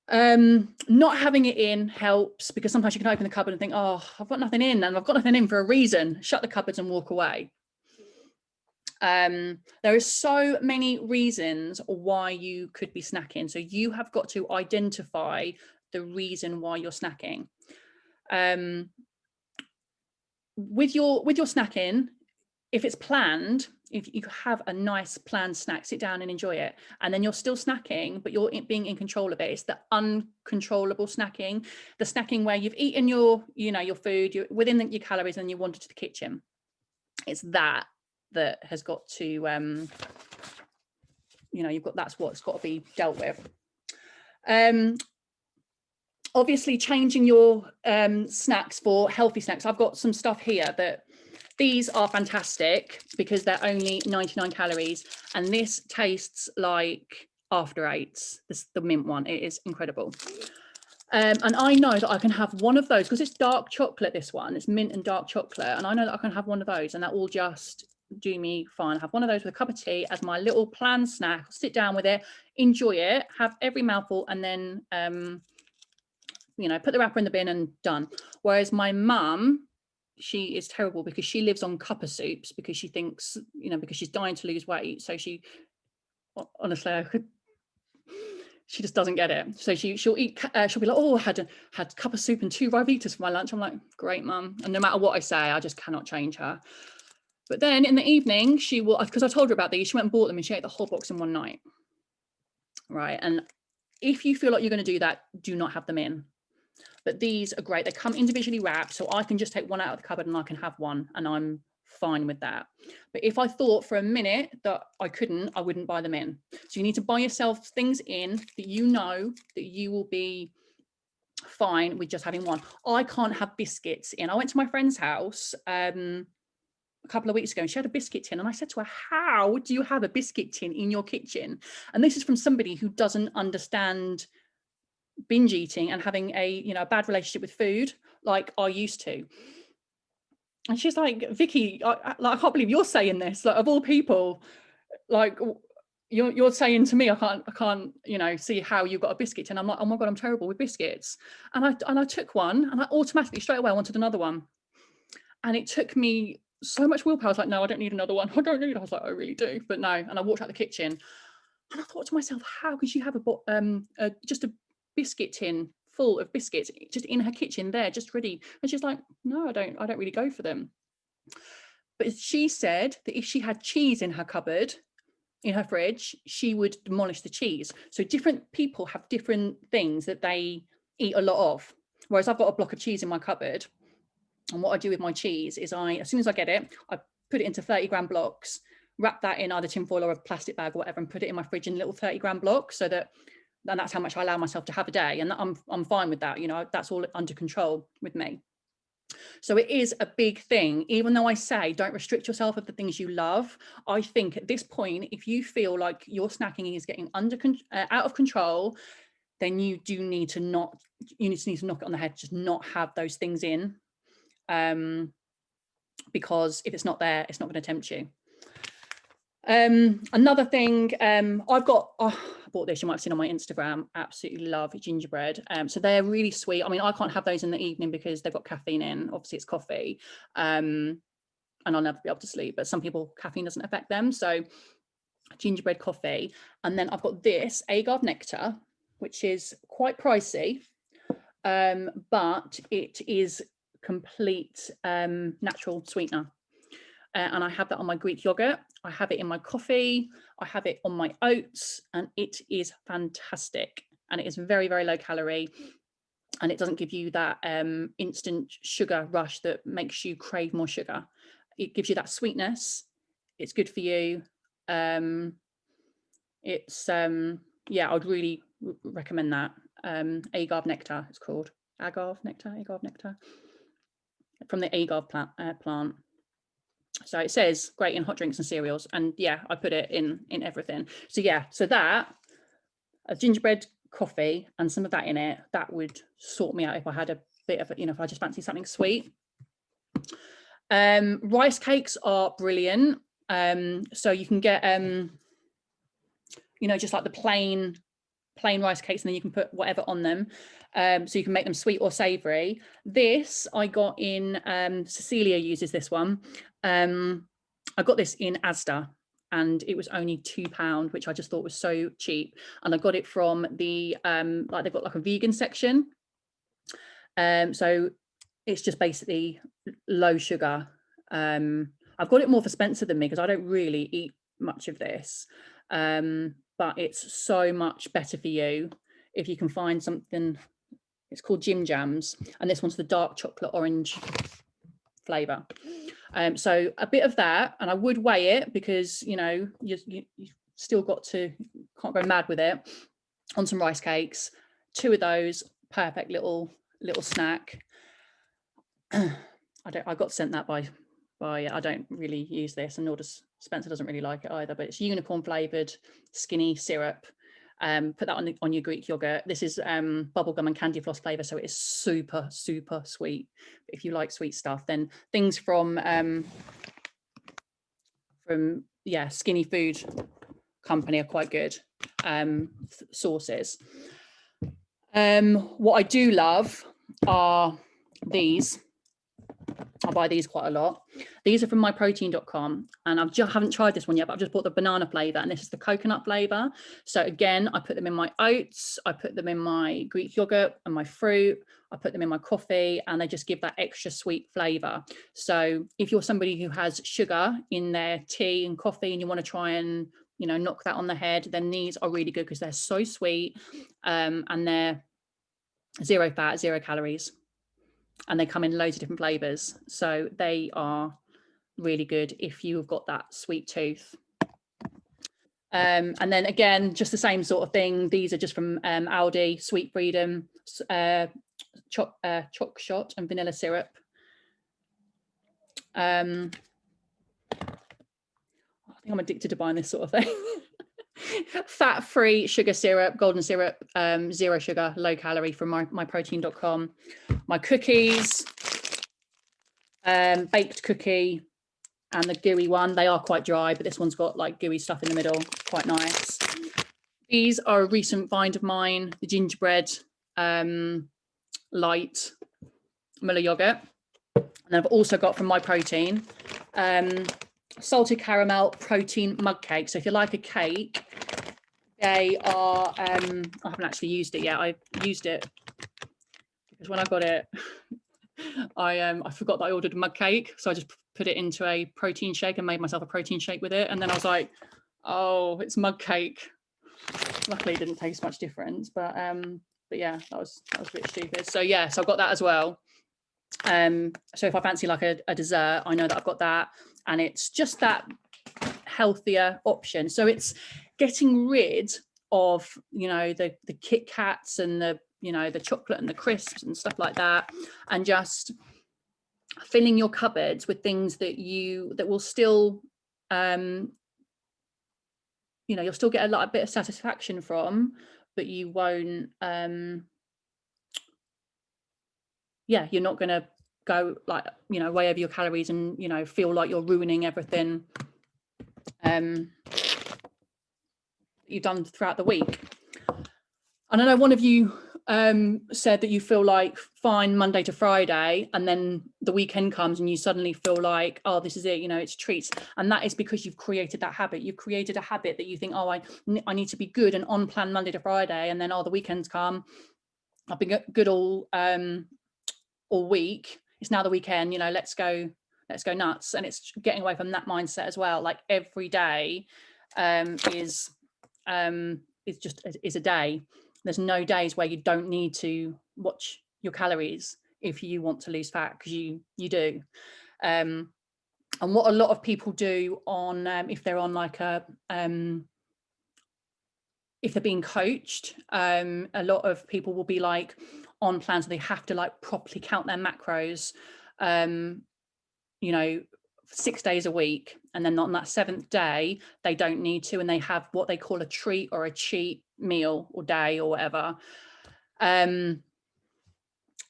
A: Not having it in helps, because sometimes you can open the cupboard and think, oh, I've got nothing in, and I've got nothing in for a reason. Shut the cupboards and walk away. There are so many reasons why you could be snacking, so you have got to identify the reason why you're snacking. With your snacking, if it's planned, if you have a nice planned snack, sit down and enjoy it, and then you're still snacking, but you're being in control of it. It's the uncontrollable snacking, the snacking where you've eaten your, you know, your food, you're within your calories, and you wander to the kitchen. It's that has got to, you know, that's what's got to be dealt with. Obviously, changing your snacks for healthy snacks. I've got some stuff here that these are fantastic because they're only 99 calories, and this tastes like After Eights. This the mint one. It is incredible. And I know that I can have one of those because it's dark chocolate. This one, it's mint and dark chocolate, and I know that I can have one of those, and that will just do me fine. Have one of those with a cup of tea as my little planned snack. Sit down with it, enjoy it, have every mouthful, and then you know, put the wrapper in the bin and done. Whereas my mum, she is terrible because she lives on cuppa soups, because she thinks, you know, because she's dying to lose weight. So she, honestly, she just doesn't get it. So she'll eat, she'll be like, oh, I had cuppa soup and 2 Ryvitas for my lunch. I'm like, great, mum. And no matter what I say, I just cannot change her. But then in the evening, she will, because I told her about these, she went and bought them and she ate the whole box in one night. Right. And if you feel like you're going to do that, do not have them in. But these are great. They come individually wrapped, so I can just take one out of the cupboard and I can have one, and I'm fine with that. But if I thought for a minute that I couldn't, I wouldn't buy them in. So you need to buy yourself things in that you know that you will be fine with just having one. I can't have biscuits in. I went to my friend's house a couple of weeks ago, and she had a biscuit tin, and I said to her, how do you have a biscuit tin in your kitchen? And this is from somebody who doesn't understand binge eating and having a, you know, a bad relationship with food like I used to. And she's like, Vicky, I can't believe you're saying this, like, of all people, like you're saying to me, I can't, you know, see how you got a biscuit tin. I'm like, oh my god, I'm terrible with biscuits. And I took one, and I automatically straight away wanted another one, and it took me so much willpower. I was like, no, I don't need another one. I don't need it. I was like, I really do, but no. And I walked out the kitchen, and I thought to myself, how could she have just a biscuit tin full of biscuits just in her kitchen there, just ready? And she's like, no, I don't really go for them. But she said that if she had cheese in her cupboard, in her fridge, she would demolish the cheese. So different people have different things that they eat a lot of. Whereas I've got a block of cheese in my cupboard, and what I do with my cheese is as soon as I get it, I put it into 30-gram blocks, wrap that in either tinfoil or a plastic bag or whatever, and put it in my fridge in little 30-gram blocks, so that, and that's how much I allow myself to have a day, and I'm fine with that. You know, that's all under control with me. So it is a big thing. Even though I say don't restrict yourself of the things you love, I think at this point, if you feel like your snacking is getting out of control, then you need to knock it on the head. Just not have those things in, because if it's not there, it's not going to tempt you. Another thing, I bought this, you might have seen on my Instagram, absolutely love gingerbread. So they're really sweet. I mean, I can't have those in the evening because they've got caffeine in, obviously it's coffee, and I'll never be able to sleep, but some people, caffeine doesn't affect them. So gingerbread coffee. And then I've got this agave nectar, which is quite pricey, but it is complete natural sweetener. and I have that on my Greek yogurt. I have it in my coffee. I have it on my oats, and it is fantastic. And it is very, very low calorie, and it doesn't give you that instant sugar rush that makes you crave more sugar. It gives you that sweetness. It's good for you. It's yeah, I'd really recommend that. Agave nectar, it's called. Agave nectar, from the agave plant. So it says great in hot drinks and cereals, and yeah, I put it in everything. So yeah, so that a gingerbread coffee and some of that in it, that would sort me out if I had a bit of, you know, if I just fancy something sweet. Rice cakes are brilliant. So you can get you know, just like the plain rice cakes, and then you can put whatever on them. So you can make them sweet or savory. This I got in, Cecilia uses this one. I got this in Asda, and it was only £2, which I just thought was so cheap. And I got it from the like, they've got like a vegan section. So it's just basically low sugar. I've got it more for Spencer than me, because I don't really eat much of this. But it's so much better for you if you can find something. It's called Jim Jams, and this one's the dark chocolate orange flavour. So a bit of that, and I would weigh it, because you know you still got to, can't go mad with it. On some rice cakes, 2 of those, perfect little snack. I got sent that by I don't really use this, and nor does Spencer, doesn't really like it either, but it's unicorn flavoured skinny syrup. Put that on your Greek yogurt. This is bubblegum and candy floss flavour, so it is super, super sweet. If you like sweet stuff, then things from yeah, Skinny Food Company are quite good sources. What I do love are these. I buy these quite a lot. These are from myprotein.com, and I haven't tried this one yet, but I've just bought the banana flavour, and this is the coconut flavour. So again, I put them in my oats, I put them in my Greek yogurt and my fruit, I put them in my coffee, and they just give that extra sweet flavour. So if you're somebody who has sugar in their tea and coffee, and you want to try and, you know, knock that on the head, then these are really good, because they're so sweet, and they're 0 fat, 0 calories. And they come in loads of different flavors, so they are really good if you've got that sweet tooth. And then again, just the same sort of thing. These are just from Aldi, Sweet Freedom, choc shot and vanilla syrup. I think I'm addicted to buying this sort of thing. Fat-free sugar syrup, golden syrup, 0 sugar, low calorie, from myprotein.com. My cookies, baked cookie, and the gooey one. They are quite dry, but this one's got like gooey stuff in the middle, quite nice. These are a recent find of mine, the gingerbread light Muller yogurt. And then I've also got from myprotein salted caramel protein mug cake. So if you like a cake, they are I haven't actually used it yet. I used it because when I got it, I forgot that I ordered a mug cake, so I just put it into a protein shake and made myself a protein shake with it, and then I was like, oh, it's mug cake. Luckily it didn't taste much different, but yeah, that was a bit stupid. So yeah, so I've got that as well. So if I fancy like a dessert, I know that I've got that, and it's just that healthier option. So it's getting rid of, you know, the Kit Kats and the, you know, the chocolate and the crisps and stuff like that, and just filling your cupboards with things that will still you know, you'll still get a bit of satisfaction from, but you won't yeah, you're not going to go like, you know, way over your calories and, you know, feel like you're ruining everything you've done throughout the week. And I know one of you said that you feel like fine Monday to Friday, and then the weekend comes and you suddenly feel like, oh, this is it, you know, it's treats. And that is because you've created that habit. You've created a habit that you think, oh, I need to be good and on plan Monday to Friday, and then, oh, the weekends come, I've been good all week, it's now the weekend, you know, let's go let's go nuts. And it's getting away from that mindset as well. Like every day is a day. There's no days where you don't need to watch your calories if you want to lose fat, because you do. And what a lot of people do on if they're on like a if they're being coached, a lot of people will be like on plans where they have to like properly count their macros, you know, 6 days a week, and then on that 7th day they don't need to, and they have what they call a treat or a cheat meal or day or whatever.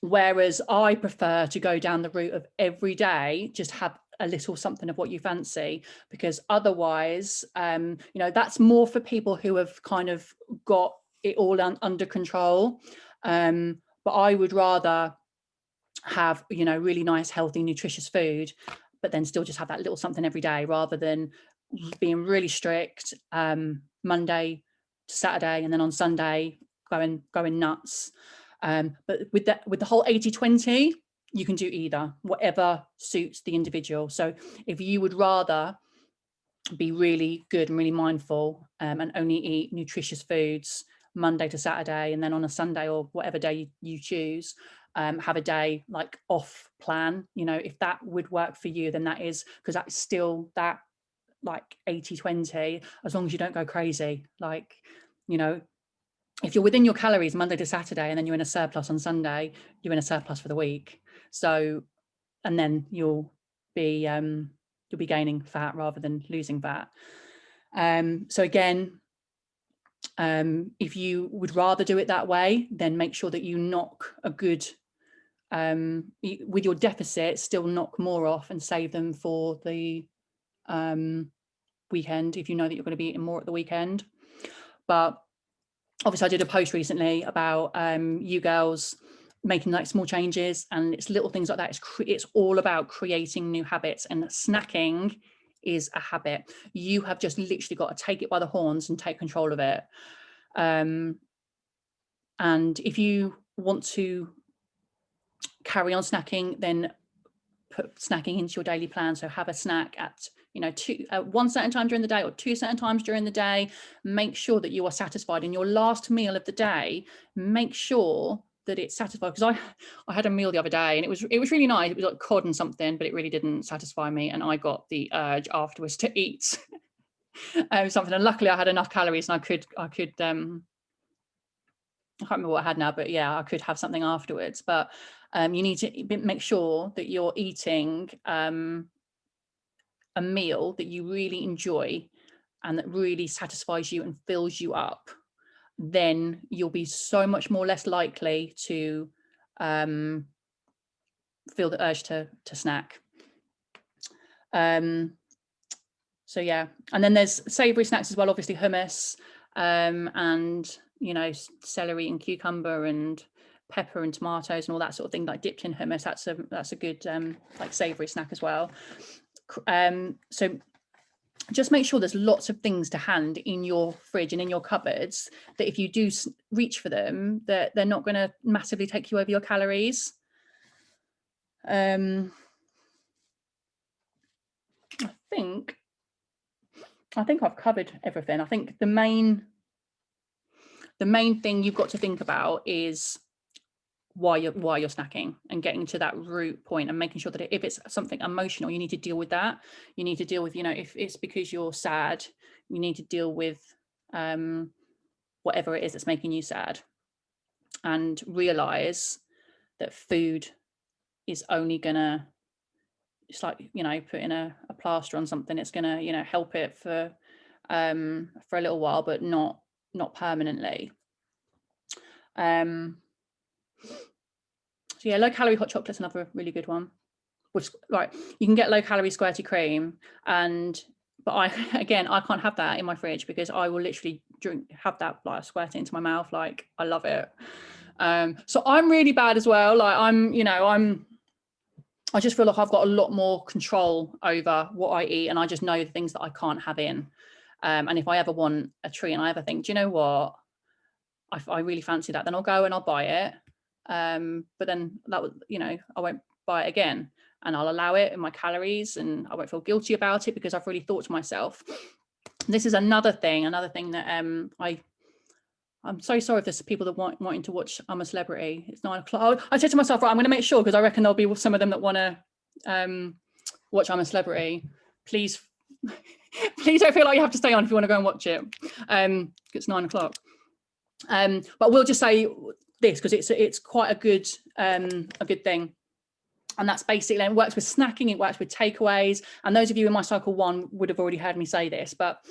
A: Whereas I prefer to go down the route of every day just have a little something of what you fancy, because otherwise you know, that's more for people who have kind of got it all under control. But I would rather have, you know, really nice, healthy, nutritious food, but then still just have that little something every day, rather than being really strict Monday to Saturday and then on Sunday going nuts. But with the whole 80-20, you can do either, whatever suits the individual. So if you would rather be really good and really mindful and only eat nutritious foods Monday to Saturday, and then on a Sunday or whatever day you choose, have a day like off plan, you know, if that would work for you, then that is, because that's still that like 80-20, as long as you don't go crazy. Like, you know, if you're within your calories Monday to Saturday and then you're in a surplus on Sunday, you're in a surplus for the week. So, and then you'll be gaining fat rather than losing fat. So again, if you would rather do it that way, then make sure that you knock a good with your deficit, still knock more off and save them for the weekend, if you know that you're going to be eating more at the weekend. But obviously I did a post recently about you girls making like small changes, and it's little things like that. It's all about creating new habits, and snacking is a habit. You have just literally got to take it by the horns and take control of it. And if you want to carry on snacking, then put snacking into your daily plan. So have a snack at, you know, one certain time during the day or 2 certain times during the day. Make sure that you are satisfied in your last meal of the day. Make sure that it's satisfied, because I had a meal the other day and it was really nice. It was like cod and something, but it really didn't satisfy me, and I got the urge afterwards to eat something. And luckily I had enough calories, and I could I can't remember what I had now, but yeah, I could have something afterwards. But you need to make sure that you're eating a meal that you really enjoy and that really satisfies you and fills you up. Then you'll be so much more less likely to feel the urge to snack. So yeah, and then there's savory snacks as well, obviously hummus, and you know, celery and cucumber and pepper and tomatoes and all that sort of thing, like dipped in hummus. That's a good like savory snack as well. So just make sure there's lots of things to hand in your fridge and in your cupboards, that if you do reach for them, that they're not going to massively take you over your calories. I think I've covered everything. I think the main thing you've got to think about is why you're snacking, and getting to that root point and making sure that if it's something emotional, you need to deal with that. You need to deal with, you know, if it's because you're sad, you need to deal with whatever it is that's making you sad, and realize that food is only gonna, it's like, you know, putting a plaster on something. It's gonna, you know, help it for a little while, but not permanently. So yeah, low calorie hot chocolate's another really good one. Which, right, you can get low calorie squirty cream, but I can't have that in my fridge, because I will literally have that like squirt it into my mouth. Like, I love it. So I'm really bad as well. Like I just feel like I've got a lot more control over what I eat, and I just know the things that I can't have in. And if I ever want a treat and I ever think, do you know what, I really fancy that, then I'll go and I'll buy it. But then that would, you know, I won't buy it again. and I'll allow it in my calories, and I won't feel guilty about it because I've really thought to myself. This is another thing that I'm so sorry if there's people that wanting to watch I'm a Celebrity. It's 9 o'clock. I said to myself, right, I'm going to make sure, because I reckon there'll be some of them that want to watch I'm a Celebrity. Please, please don't feel like you have to stay on if you want to go and watch it. It's 9 o'clock. But we'll just say this because it's quite a good thing. And that's basically, it works with snacking, it works with takeaways. And those of you in my cycle 1 would have already heard me say this, but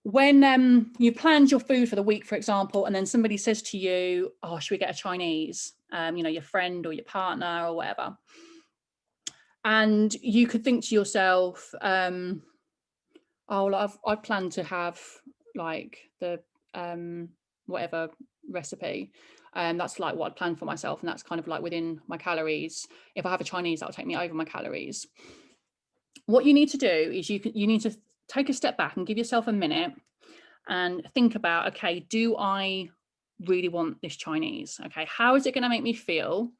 A: when you planned your food for the week, for example, and then somebody says to you, oh, should we get a Chinese? Your friend or your partner or whatever. And you could think to yourself, oh, well, I've planned to have like the whatever recipe. That's like what I'd planned for myself. And that's kind of like within my calories. If I have a Chinese, that'll take me over my calories. What you need to do is you need to take a step back and give yourself a minute and think about, okay, do I really want this Chinese? Okay, how is it going to make me feel?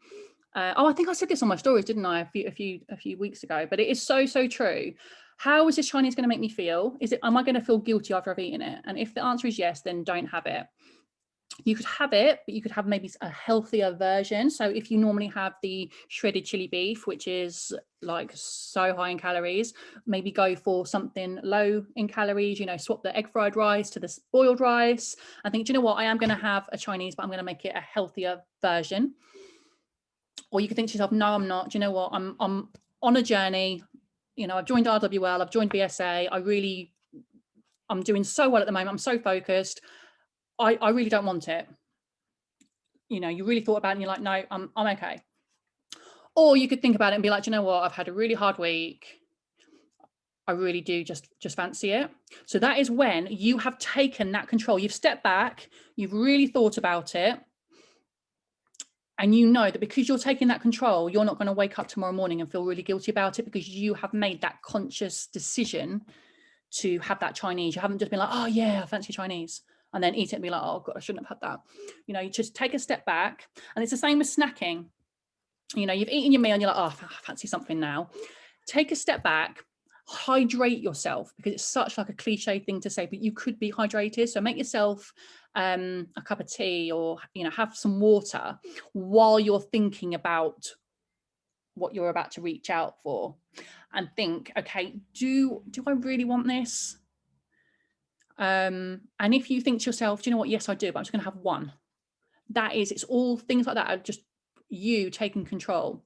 A: I think I said this on my stories, didn't I, a few weeks ago? But it is so true. How is this Chinese going to make me feel? Am I going to feel guilty after I've eaten it? And if the answer is yes, then don't have it. You could have it, but you could have maybe a healthier version. So if you normally have the shredded chili beef, which is like so high in calories, maybe go for something low in calories, swap the egg fried rice to the boiled rice. I think, do you know what? I am going to have a Chinese, but I'm going to make it a healthier version. Or you could think to yourself, no, I'm not. Do you know what? I'm on a journey. I've joined RWL, I've joined BSA. I'm doing so well at the moment. I'm so focused. I really don't want it. You really thought about it and you're like, no, I'm okay. Or you could think about it and be like, do you know what? I've had a really hard week. I really do just fancy it. So that is when you have taken that control. You've stepped back, you've really thought about it. And you know that because you're taking that control, you're not going to wake up tomorrow morning and feel really guilty about it, because you have made that conscious decision to have that Chinese. You haven't just been like, oh yeah, I fancy Chinese, and then eat it and be like, oh God, I shouldn't have had that. You just take a step back. And it's the same with snacking. You've eaten your meal and you're like, oh, I fancy something now. Take a step back, hydrate yourself, because it's such like a cliche thing to say, but you could be hydrated. So make yourself a cup of tea, or have some water while you're thinking about what you're about to reach out for, and think, okay, do I really want this? And if you think to yourself, do you know what, yes I do, but I'm just going to have one. It's all things like that are just you taking control.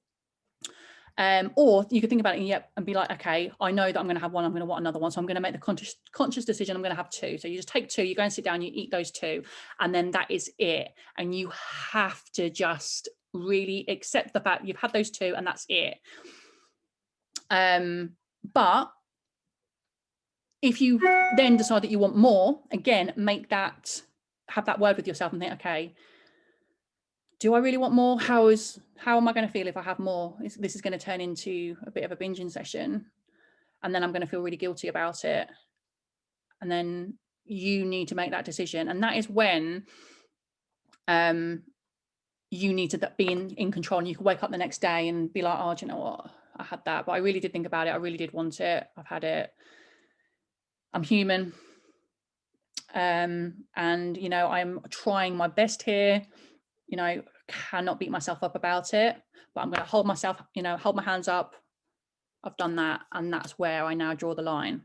A: Or you could think about it and be like, okay, I know that I'm going to have one, I'm going to want another one, so I'm going to make the conscious decision, I'm going to have 2. So you just take 2, you go and sit down, you eat those 2, and then that is it. And you have to just really accept the fact you've had those 2 and that's it. But if you then decide that you want more, again, have that word with yourself and think, okay, do I really want more? How am I going to feel if I have more? This is going to turn into a bit of a binging session, and then I'm going to feel really guilty about it. And then you need to make that decision. And that is when you need to be in control, and you can wake up the next day and be like, oh, do you know what? I had that, but I really did think about it. I really did want it. I've had it. I'm human. And, I'm trying my best here. Cannot beat myself up about it, but I'm going to hold my hands up. I've done that. And that's where I now draw the line.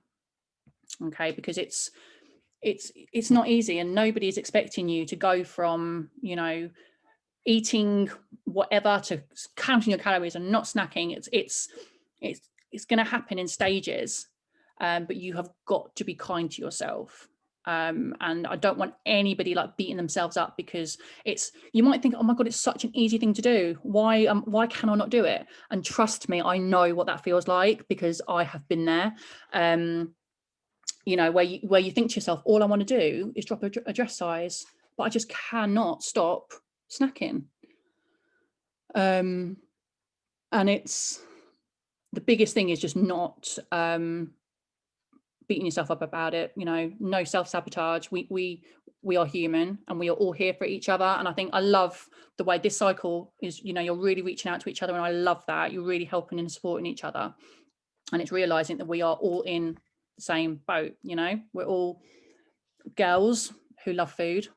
A: Okay. Because it's not easy, and nobody is expecting you to go from, eating whatever to counting your calories and not snacking. It's going to happen in stages. But you have got to be kind to yourself. And I don't want anybody like beating themselves up, because you might think, oh my God, it's such an easy thing to do. Why can I not do it? And trust me, I know what that feels like, because I have been there. Where you think to yourself, all I want to do is drop a dress size, but I just cannot stop snacking. And it's the biggest thing is just not beating yourself up about it. No self-sabotage. We we are human and we are all here for each other. And I think I love the way this cycle is, you know, you're really reaching out to each other, and I love that. You're really helping and supporting each other. And it's realizing that we are all in the same boat, you know, we're all girls who love food.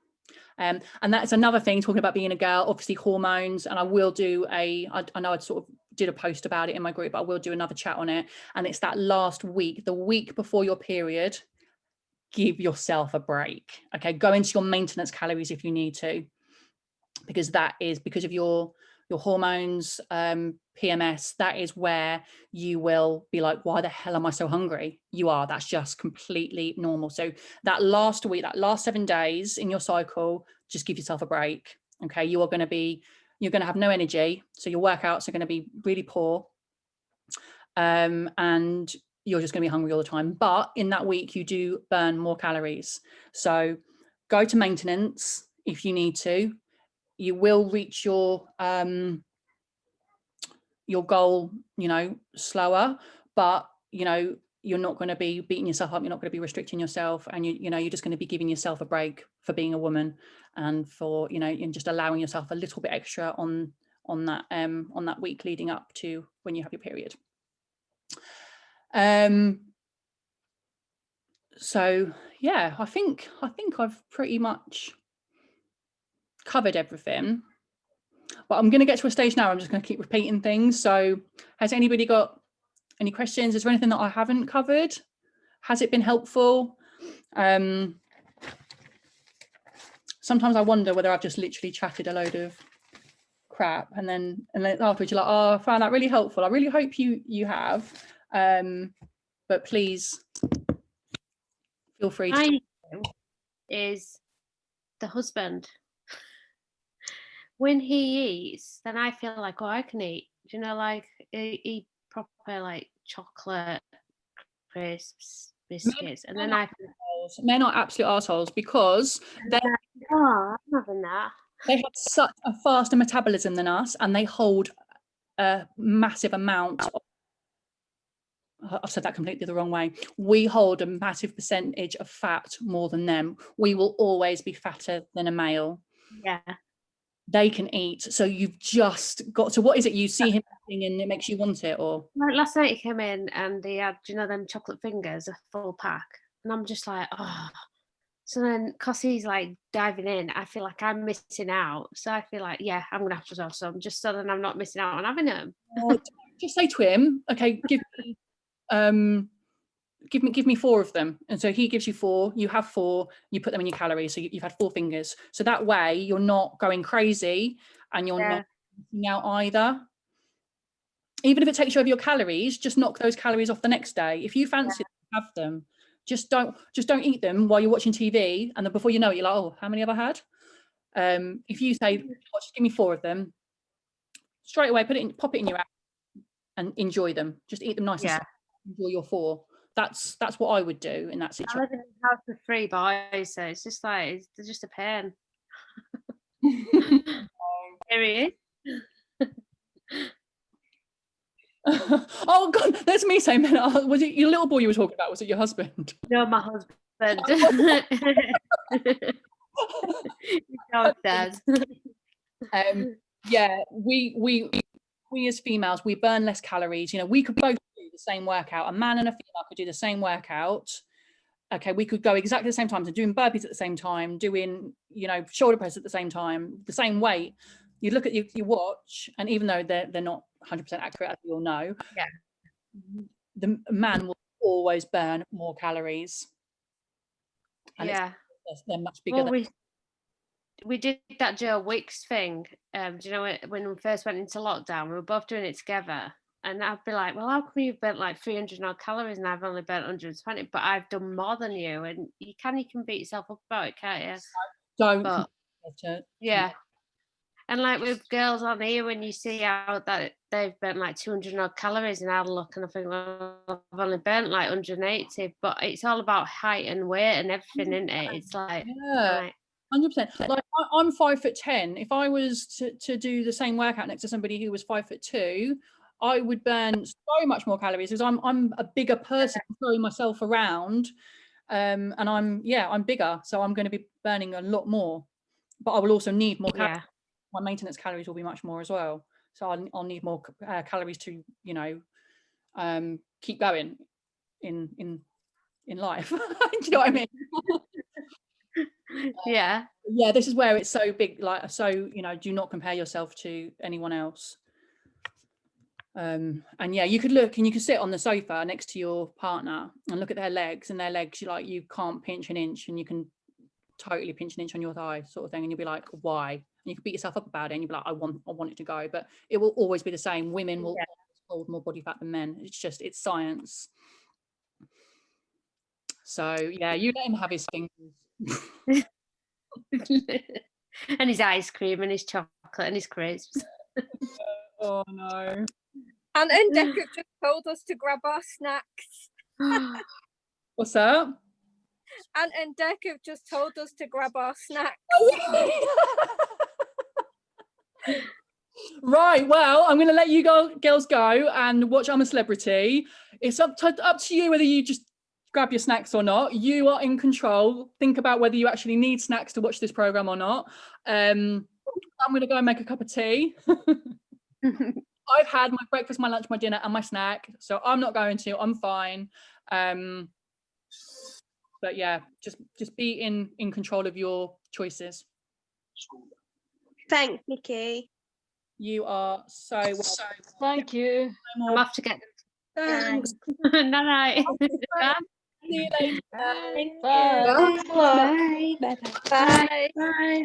A: And that's another thing, talking about being a girl, obviously hormones. And I will do I know I sort of did a post about it in my group, but I will do another chat on it. And it's that last week, the week before your period, give yourself a break. Okay, go into your maintenance calories if you need to, because that is because of your hormones, PMS. That is where you will be like, why the hell am I so hungry? You are. That's just completely normal. So that last week, that last 7 days in your cycle, just give yourself a break. Okay, you're going to have no energy, so your workouts are going to be really poor, and you're just going to be hungry all the time. But in that week, you do burn more calories. So go to maintenance if you need to. You will reach your goal, you know, slower, but, you know, you're not going to be beating yourself up. You're not going to be restricting yourself, and you know, you're just going to be giving yourself a break for being a woman, and for, you know, and just allowing yourself a little bit extra on that week leading up to when you have your period. So yeah, I think I've pretty much covered everything, but I'm going to get to a stage now. I'm just going to keep repeating things. So has anybody got any questions? Is there anything that I haven't covered? Has it been helpful? Sometimes I wonder whether I've just literally chatted a load of crap, and then afterwards you're like, oh, I found that really helpful. I really hope you have. But please feel free to.
C: Is the husband. When he eats, then I feel like, oh, I can eat. Do you know, like eat proper like chocolate, crisps, biscuits, and then
A: Men are absolute assholes because
C: I'm having that.
A: They have such a faster metabolism than us, and they hold a massive amount of, I've said that completely the wrong way. We hold a massive percentage of fat more than them. We will always be fatter than a male.
C: Yeah.
A: They can eat. So you've just got to, what is it? You see him eating and it makes you want it, or?
C: Like last night he came in and he had, you know, them chocolate fingers, a full pack. And I'm just like, oh. So then, because he's like diving in, I feel like I'm missing out. So I feel like, yeah, I'm going to have to have some, just so that I'm not missing out on having them.
A: Just say to him, okay, give me 4 of them. And so he gives you 4, you have 4, you put them in your calories. So you've had 4 fingers. So that way you're not going crazy, and you're not missing out either. Even if it takes you over your calories, just knock those calories off the next day. If you fancy them, have them. Just don't eat them while you're watching TV, and then before you know it, you're like, oh, how many have I had? If you say, oh, just give me 4 of them, straight away pop it in your app and enjoy them. Just eat them nice and slow. Enjoy your 4. That's what I would do in that situation.
C: I live in a house with 3 boys, so it's just like, they're just a pain. Here he is.
A: Oh God, that's me saying, was it your little boy you were talking about? Was it your husband?
C: No, my husband. God, Dad.
A: Yeah, we as females, we burn less calories. You know, we could both do the same workout. A man and a female could do the same workout. Okay, we could go exactly the same time, so doing burpees at the same time, doing, you know, shoulder press at the same time, the same weight. You look at your watch, and even though they're not 100% accurate, as we all know, the man will always burn more calories. And they're much bigger.
C: Well, we did that Joe Wicks thing. Do you know when we first went into lockdown, we were both doing it together, and I'd be like, well, how come you've burnt like 300 odd calories and I've only burnt 120, but I've done more than you? And you can beat yourself up about it, can't you?
A: Don't.
C: Yeah. And like with girls on here, when you see how that they've burnt like 200 odd calories, and I'll look and I think, well, I've only burnt like 180, but it's all about height and weight and everything, isn't it? It's like,
A: 100%. Like I'm 5'10". If I was to do the same workout next to somebody who was 5'2", I would burn so much more calories, because I'm a bigger person throwing myself around. and I'm bigger, so I'm going to be burning a lot more, but I will also need more calories.
C: Yeah.
A: My maintenance calories will be much more as well, so I'll need more calories to, you know, keep going in life. Do you know what I mean?
C: Yeah.
A: Yeah, this is where it's so big, like, so, you know, do not compare yourself to anyone else. And yeah, you could look and you could sit on the sofa next to your partner and look at their legs, and their legs, you can't pinch an inch, and you can totally pinch an inch on your thigh, sort of thing, and you'll be like, why? And you could beat yourself up about it, and you'll be like, I want it to go, but it will always be the same. Women will hold more body fat than men. It's science. So yeah, you let him have his fingers.
C: And his ice cream and his chocolate and his crisps.
A: Oh no.
F: Anna and Deck have just told us to grab our snacks.
A: What's that?
F: Anna and Deck have just told us to grab our snacks.
A: Right, well, I'm going to let you girls go and watch I'm a Celebrity. It's up to you whether you just grab your snacks or not. You are in control. Think about whether you actually need snacks to watch this program or not. I'm going to go and make a cup of tea. I've had my breakfast, my lunch, my dinner, and my snack, so I'm not going to. I'm fine. But yeah, just be in control of your choices.
D: Thanks, Nikki.
A: You are so welcome.
C: Thank you. I'm off to get
D: Thanks.
C: night.
A: See you later.
C: Bye.
F: Bye. Bye. Bye.
D: Bye.